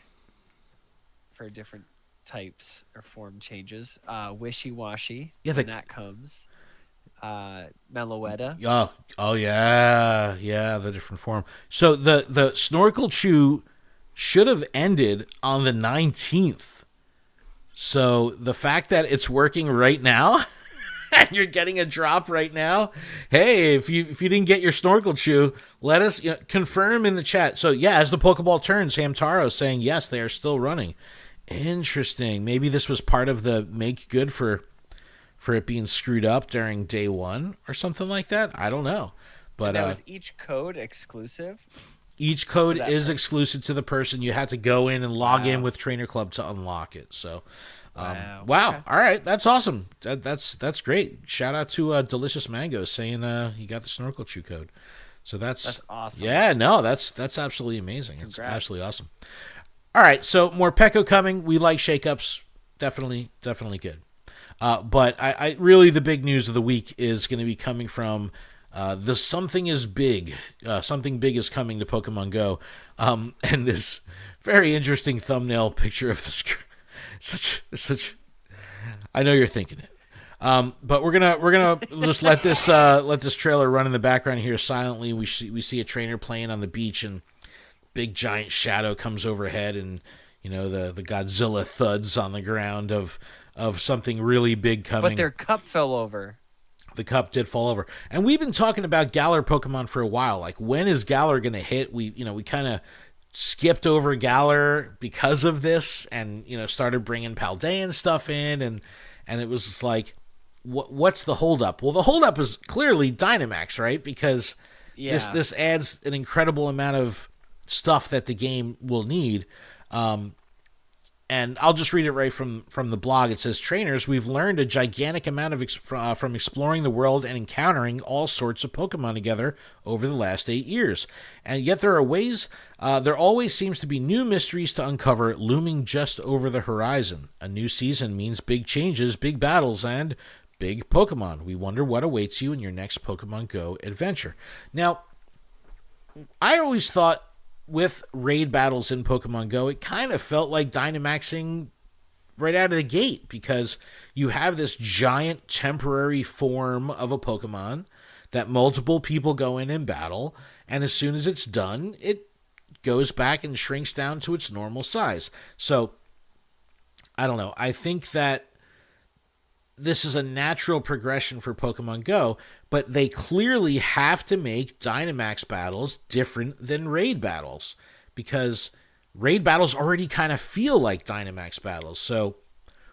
A: for different types or form changes. Wishy-washy, when that comes. Meloetta.
B: Oh yeah, the different form. So the Snorkel Chew should have ended on the 19th. So the fact that it's working right now and you're getting a drop right now, hey, if you didn't get your Snorkel Chew, let us confirm in the chat. So yeah, as the Pokeball turns, Hamtaro saying yes, they are still running. Interesting. Maybe this was part of the make good for it being screwed up during day one or something like that. I don't know. But
A: that was each code exclusive?
B: Each code is exclusive to the person. You had to go in and log in with Trainer Club to unlock it. So wow. Okay. All right, that's awesome. That's great. Shout out to Delicious Mango saying he got the Snorkel Chew code. So that's
A: awesome.
B: Yeah, no, that's absolutely amazing. Congrats. It's absolutely awesome. All right, so more Peko coming. We like shakeups. Definitely good. But I really, the big news of the week is going to be coming from the Something is Big. Something big is coming to Pokemon Go. And this very interesting thumbnail picture of this. Such. I know you're thinking it. But we're gonna just let this trailer run in the background here silently. We see a trainer playing on the beach, and big giant shadow comes overhead, and the Godzilla thuds on the ground of something really big coming.
A: But their cup fell over.
B: The cup did fall over. And we've been talking about Galar Pokemon for a while. Like, when is Galar going to hit? We kind of skipped over Galar because of this and, started bringing Paldean stuff in. And it was just like, what's the holdup? Well, the holdup is clearly Dynamax, right? Because this adds an incredible amount of stuff that the game will need. And And I'll just read it right from the blog. It says, trainers, we've learned a gigantic amount from exploring the world and encountering all sorts of Pokemon together over the last 8 years. And yet there always seems to be new mysteries to uncover looming just over the horizon. A new season means big changes, big battles, and big Pokemon. We wonder what awaits you in your next Pokemon Go adventure. Now, I always thought with raid battles in Pokemon Go, it kind of felt like Dynamaxing right out of the gate, because you have this giant temporary form of a Pokemon that multiple people go in and battle, and as soon as it's done, it goes back and shrinks down to its normal size. So, I don't know. I think that this is a natural progression for Pokemon Go, but they clearly have to make Dynamax battles different than raid battles, because raid battles already kind of feel like Dynamax battles. So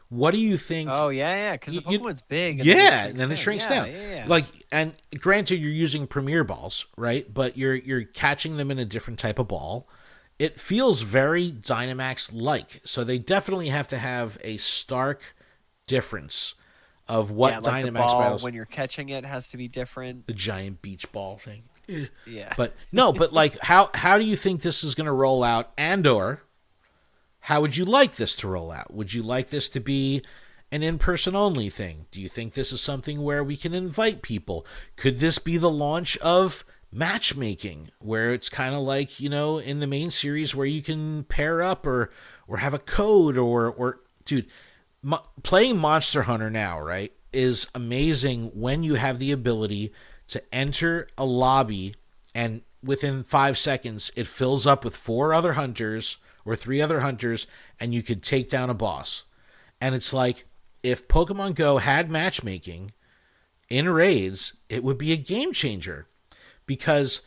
B: what do you think?
A: Oh, yeah, because the Pokemon's big.
B: And then it shrinks down.
A: Yeah.
B: Like, and granted, you're using Premier Balls, right? But you're catching them in a different type of ball. It feels very Dynamax-like. So they definitely have to have a stark difference of what
A: like
B: Dynamax
A: the ball,
B: battles.
A: when you're catching it, has to be different.
B: The giant beach ball thing.
A: Yeah.
B: But no, but like how do you think this is going to roll out, and/or how would you like this to roll out? Would you like this to be an in-person only thing? Do you think this is something where we can invite people? Could this be the launch of matchmaking, where it's kind of like, in the main series where you can pair up or have a code or dude, playing Monster Hunter now, right, is amazing when you have the ability to enter a lobby and within 5 seconds it fills up with 4 other hunters or 3 other hunters, and you could take down a boss. And it's like, if Pokemon Go had matchmaking in raids, it would be a game changer. Because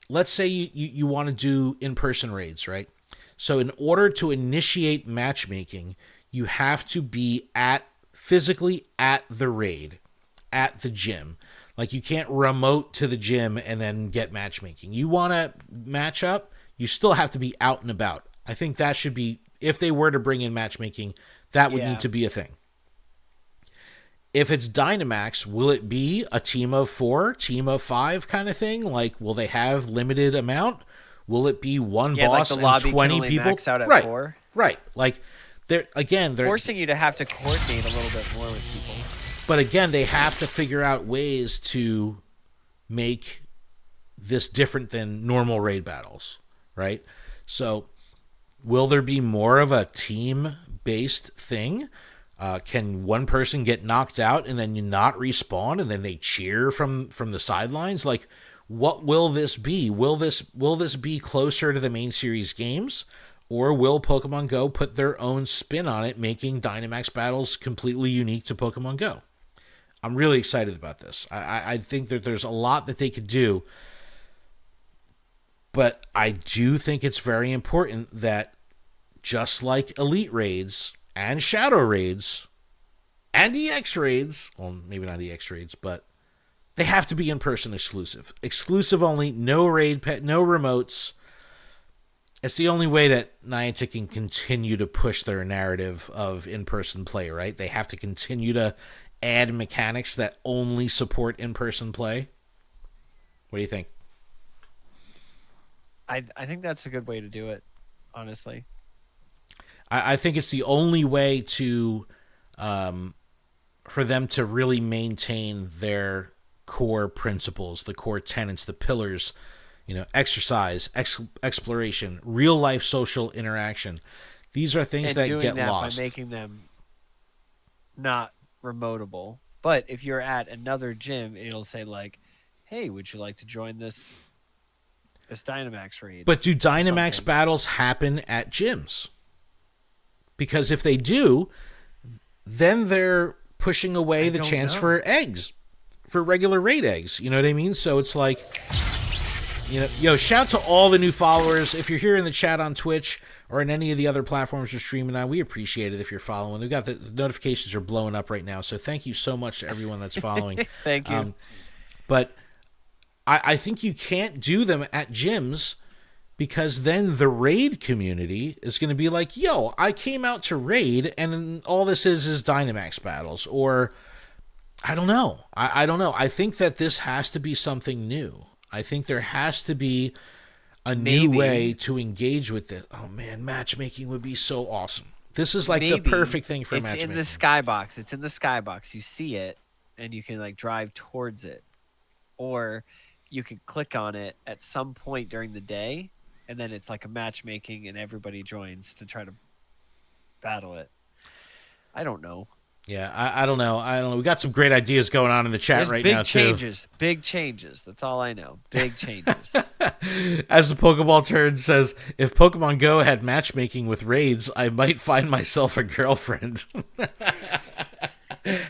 B: let's say you want to do in-person raids, right? So in order to initiate matchmaking, you have to be physically at the raid, at the gym. Like, you can't remote to the gym and then get matchmaking. You want to match up, you still have to be out and about. I think that should be, if they were to bring in matchmaking, that would need to be a thing. If it's Dynamax, will it be a team of 4, team of 5 kind of thing? Like, will they have limited amount? Will it be one boss
A: like the
B: and 20 people?
A: Max out at 4?
B: Right. Like, they're
A: forcing you to have to coordinate a little bit more with people.
B: But again, they have to figure out ways to make this different than normal raid battles, right? So, will there be more of a team-based thing? Can one person get knocked out and then you not respawn and then they cheer from the sidelines? Like, what will this be? Will this be closer to the main series games? Or will Pokemon Go put their own spin on it, making Dynamax battles completely unique to Pokemon Go? I'm really excited about this. I think that there's a lot that they could do. But I do think it's very important that, just like Elite Raids and Shadow Raids and EX Raids, well, maybe not EX Raids, but they have to be in-person exclusive. Exclusive only, no raid, no remotes. It's the only way that Niantic can continue to push their narrative of in-person play, right? They have to continue to add mechanics that only support in-person play. What do you think?
A: I think that's a good way to do it, honestly.
B: I think it's the only way to, for them to really maintain their core principles, the core tenets, the pillars, exercise, exploration, real life social interaction. These are things that get lost.
A: By making them not remotable. But if you're at another gym, it'll say like, "Hey, would you like to join this Dynamax raid?"
B: But do Dynamax battles happen at gyms? Because if they do, then they're pushing away the chance for eggs, for regular raid eggs. You know what I mean? So it's like, shout to all the new followers. If you're here in the chat on Twitch or in any of the other platforms we're streaming on, we appreciate it if you're following. We've got the notifications are blowing up right now. So thank you so much to everyone that's following.
A: Thank you.
B: But I think you can't do them at gyms because then the raid community is going to be like, yo, I came out to raid and all this is Dynamax battles. Or I don't know. I don't know. I think that this has to be something new. I think there has to be a new way to engage with it. Oh man, matchmaking would be so awesome. This is like the perfect thing for matchmaking.
A: It's in the skybox. It's in the skybox. You see it and you can like drive towards it. Or you can click on it at some point during the day, and then it's like a matchmaking and everybody joins to try to battle it. I don't know.
B: Yeah, I don't know. I don't know. We got some great ideas going on in the chat right now, too.
A: Big changes. That's all I know. Big changes.
B: As the Pokeball turd says, if Pokemon Go had matchmaking with raids, I might find myself a girlfriend.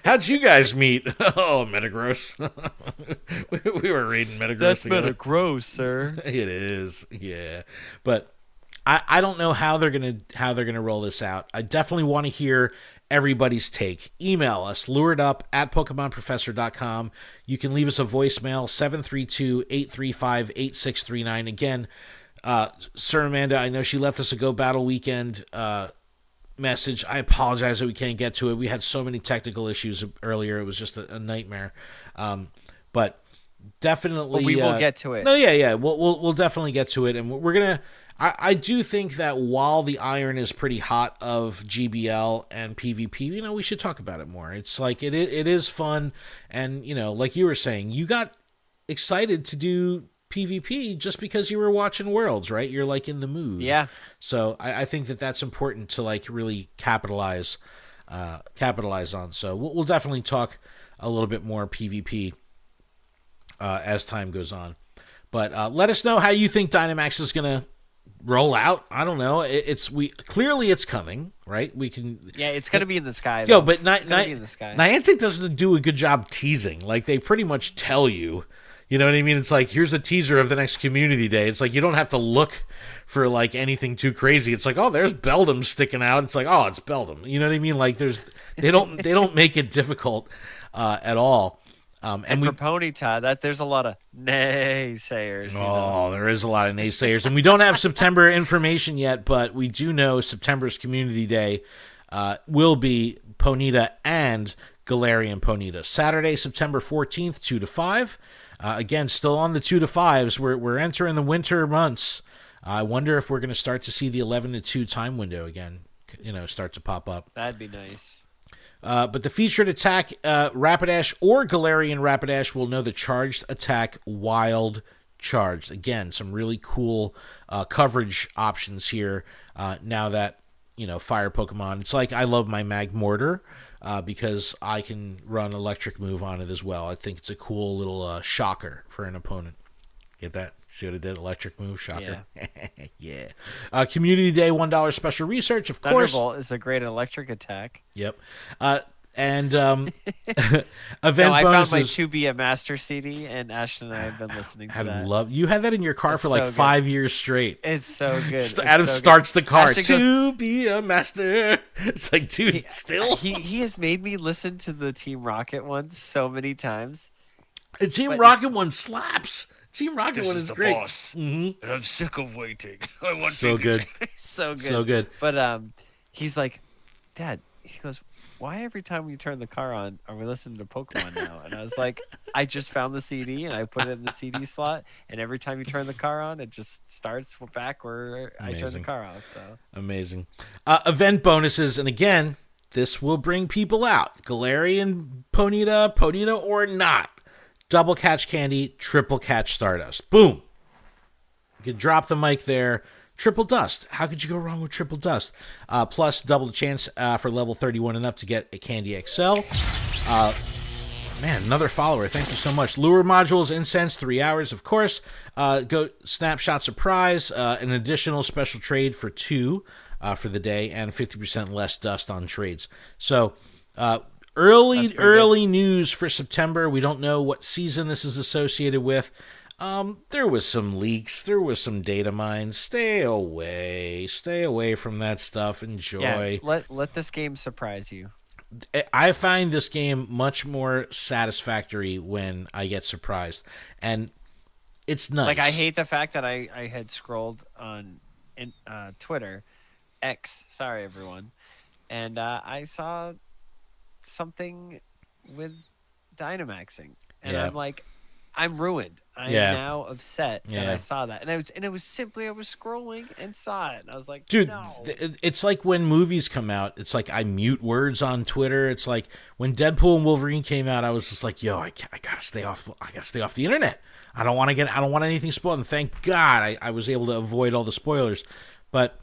B: How'd you guys meet? Oh, Metagross. We were raiding Metagross
A: That's
B: together.
A: Metagross, sir.
B: It is, yeah. But I don't know how they're gonna roll this out. I definitely want to hear everybody's take. Email us, luredup@pokemonprofessor.com. You can leave us a voicemail, 732-835-8639. Again, Sir Amanda, I know she left us a Go Battle Weekend message. I apologize that we can't get to it. We had so many technical issues earlier. It was just a nightmare. But definitely...
A: But we will get to it.
B: No, yeah. We'll definitely get to it. And we're going to... I do think that while the iron is pretty hot of GBL and PvP, we should talk about it more. It's like it is fun, and like you were saying, you got excited to do PvP just because you were watching Worlds, right? You're like in the mood.
A: Yeah.
B: So I think that that's important to like really capitalize on. So we'll definitely talk a little bit more PvP as time goes on. But let us know how you think Dynamax is gonna roll out. I don't know. Clearly it's coming, right? We can.
A: Yeah, it's gonna be in the sky.
B: Yo, but
A: Niantic
B: doesn't do a good job teasing. Like they pretty much tell you. You know what I mean? It's like, here's a teaser of the next community day. It's like you don't have to look for like anything too crazy. It's like, oh, there's Beldum sticking out. It's like, oh, it's Beldum. You know what I mean? Like they don't make it difficult at all.
A: And for Ponyta, there's a lot of naysayers.
B: There is a lot of naysayers. And we don't have September information yet, but we do know September's Community Day will be Ponyta and Galarian Ponyta. Saturday, September 14th, 2 to 5. Again, still on the 2 to 5s. We're entering the winter months. I wonder if we're going to start to see the 11 to 2 time window again, start to pop up.
A: That'd be nice.
B: But the featured attack, Rapidash or Galarian Rapidash, will know the charged attack Wild Charged. Again, some really cool coverage options here now that, Fire Pokemon. It's like I love my Magmortar because I can run Electric Move on it as well. I think it's a cool little shocker for an opponent. Get that? See what I did? Electric Move, shocker.
A: Yeah.
B: Yeah. Community Day, $1 special research, of course.
A: Thunderbolt is a great electric attack.
B: Yep. And event
A: I
B: bonuses.
A: found my To Be a Master CD, and Ashton and I have been listening to that.
B: You had that in your car for like 5 years straight.
A: It's so good.
B: Adam starts the car.
A: Ashton
B: To be a master. It's like, dude, still?
A: He has made me listen to the Team Rocket one so many times.
B: The Team Rocket one slaps. Team Rocket one is great.
A: Mm-hmm. And I'm sick of waiting. I want
B: so good.
A: So good.
B: So good.
A: But he's like, Dad, he goes, why every time we turn the car on are we listening to Pokemon now? And I was like, I just found the CD and I put it in the CD slot, and every time you turn the car on, it just starts back where I turn the car off. So
B: amazing. Event bonuses, and again, this will bring people out. Galarian Ponyta or not. Double catch candy, triple catch Stardust. Boom. You can drop the mic there. Triple dust. How could you go wrong with triple dust? Plus double the chance for level 31 and up to get a Candy XL. Man, another follower. Thank you so much. Lure modules, incense, 3 hours, of course. Go snapshot surprise. An additional special trade for 2 for the day, and 50% less dust on trades. So, early news for September. We don't know what season this is associated with. There was some leaks. There was some data mines. Stay away from that stuff. Enjoy.
A: Yeah, let this game surprise you.
B: I find this game much more satisfactory when I get surprised. And It's nice.
A: Like I hate the fact that I had scrolled on Twitter, X. Sorry, everyone, and I saw something with Dynamaxing, and
B: Yeah.
A: I'm like, I'm ruined. I'm
B: Yeah.
A: now upset that
B: Yeah.
A: I saw that, and it was simply I was scrolling and saw it, and I was like,
B: Dude,
A: no.
B: it's like when movies come out. It's like I mute words on Twitter. It's like when Deadpool and Wolverine came out. I was just like, "Yo, I gotta stay off. I gotta stay off the internet. I don't want to get. I don't want anything spoiled." And thank God I was able to avoid all the spoilers. But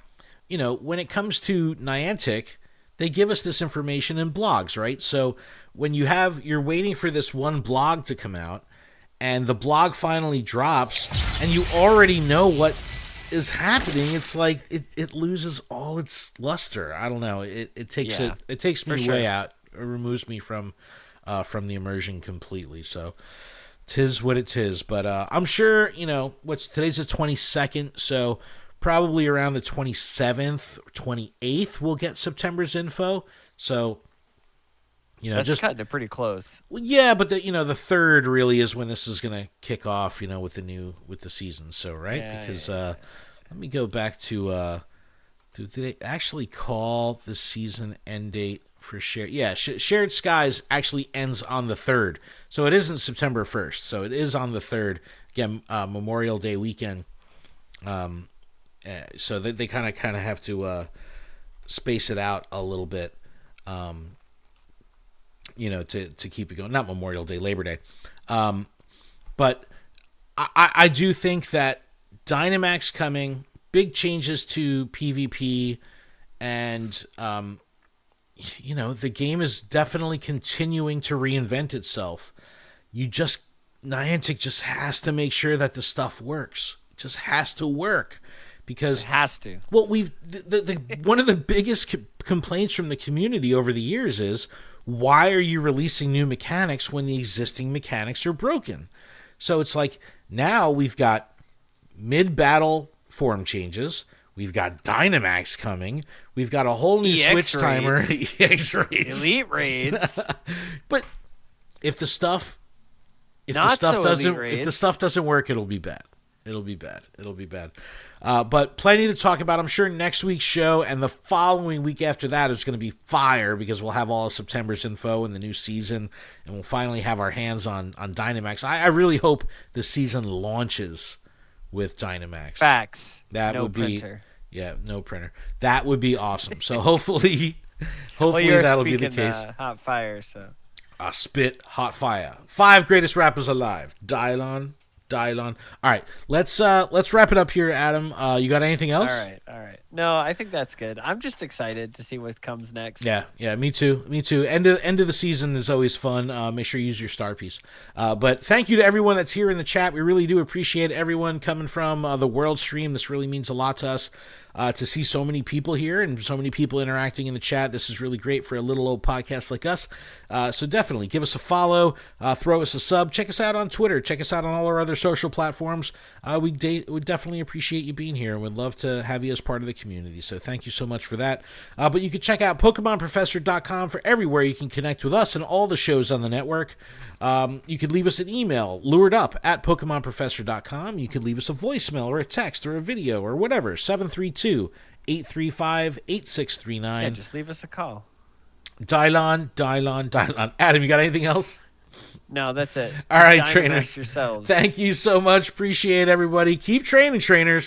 B: when it comes to Niantic, they give us this information in blogs, right? So when you're waiting for this one blog to come out, and the blog finally drops, and you already know what is happening, it's like it loses all its luster. I don't know. It takes me way out. It removes me from the immersion completely. So tis what it tis. But I'm sure today's the 22nd, so probably around the 27th, 28th we'll get September's info. So
A: That's
B: just
A: cutting it pretty close.
B: well, yeah, but the third really is when this is gonna kick off, with the season. So right,
A: Yeah,
B: because
A: yeah.
B: let me go back to do they actually call the season end date for shared? Yeah, Shared Skies actually ends on the 3rd, so it isn't September 1st. So it is on the 3rd. Again, Memorial Day weekend. So they kind of have to space it out a little bit. To keep it going. Not Memorial Day, Labor Day. But I do think that Dynamax coming, big changes to PvP, and, the game is definitely continuing to reinvent itself. Niantic just has to make sure that the stuff works. It just has to work. Because
A: It has to.
B: well, one of the biggest complaints from the community over the years is, why are you releasing new mechanics when the existing mechanics are broken? So it's like now we've got mid-battle form changes. We've got Dynamax coming. We've got a whole new
A: EX
B: switch timer. EX raids.
A: Elite raids.
B: But if the stuff
A: Not so elite raids.
B: if the stuff doesn't work, it'll be bad. It'll be bad. But plenty to talk about. I'm sure next week's show and the following week after that is going to be fire, because we'll have all of September's info and the new season, and we'll finally have our hands on Dynamax. I really hope the season launches with Dynamax.
A: Facts.
B: That
A: no
B: would be
A: printer.
B: Yeah, no printer. That would be awesome. So hopefully
A: You're
B: that'll be the
A: speaking,
B: case.
A: Hot fire, so.
B: Spit hot fire. 5 greatest rappers alive. Dylon. All right, let's wrap it up here, Adam. You got anything else?
A: All right. No, I think that's good. I'm just excited to see what comes next.
B: Yeah, me too. End of the season is always fun. Make sure you use your star piece. But thank you to everyone that's here in the chat. We really do appreciate everyone coming from the world stream. This really means a lot to us. To see so many people here and so many people interacting in the chat. This is really great for a little old podcast like us. So definitely give us a follow, throw us a sub, check us out on Twitter, check us out on all our other social platforms. We would definitely appreciate you being here and would love to have you as part of the community. So thank you so much for that. But you can check out PokemonProfessor.com for everywhere you can connect with us and all the shows on the network. You could leave us an email, luredup@PokemonProfessor.com. You could leave us a voicemail or a text or a video or whatever, 732-835-8639.
A: Yeah, just leave us a call.
B: Dylon. Adam, you got anything else?
A: No, that's it.
B: All right,
A: Dynamax
B: trainers.
A: yourselves.
B: Thank you so much. Appreciate everybody. Keep training, trainers.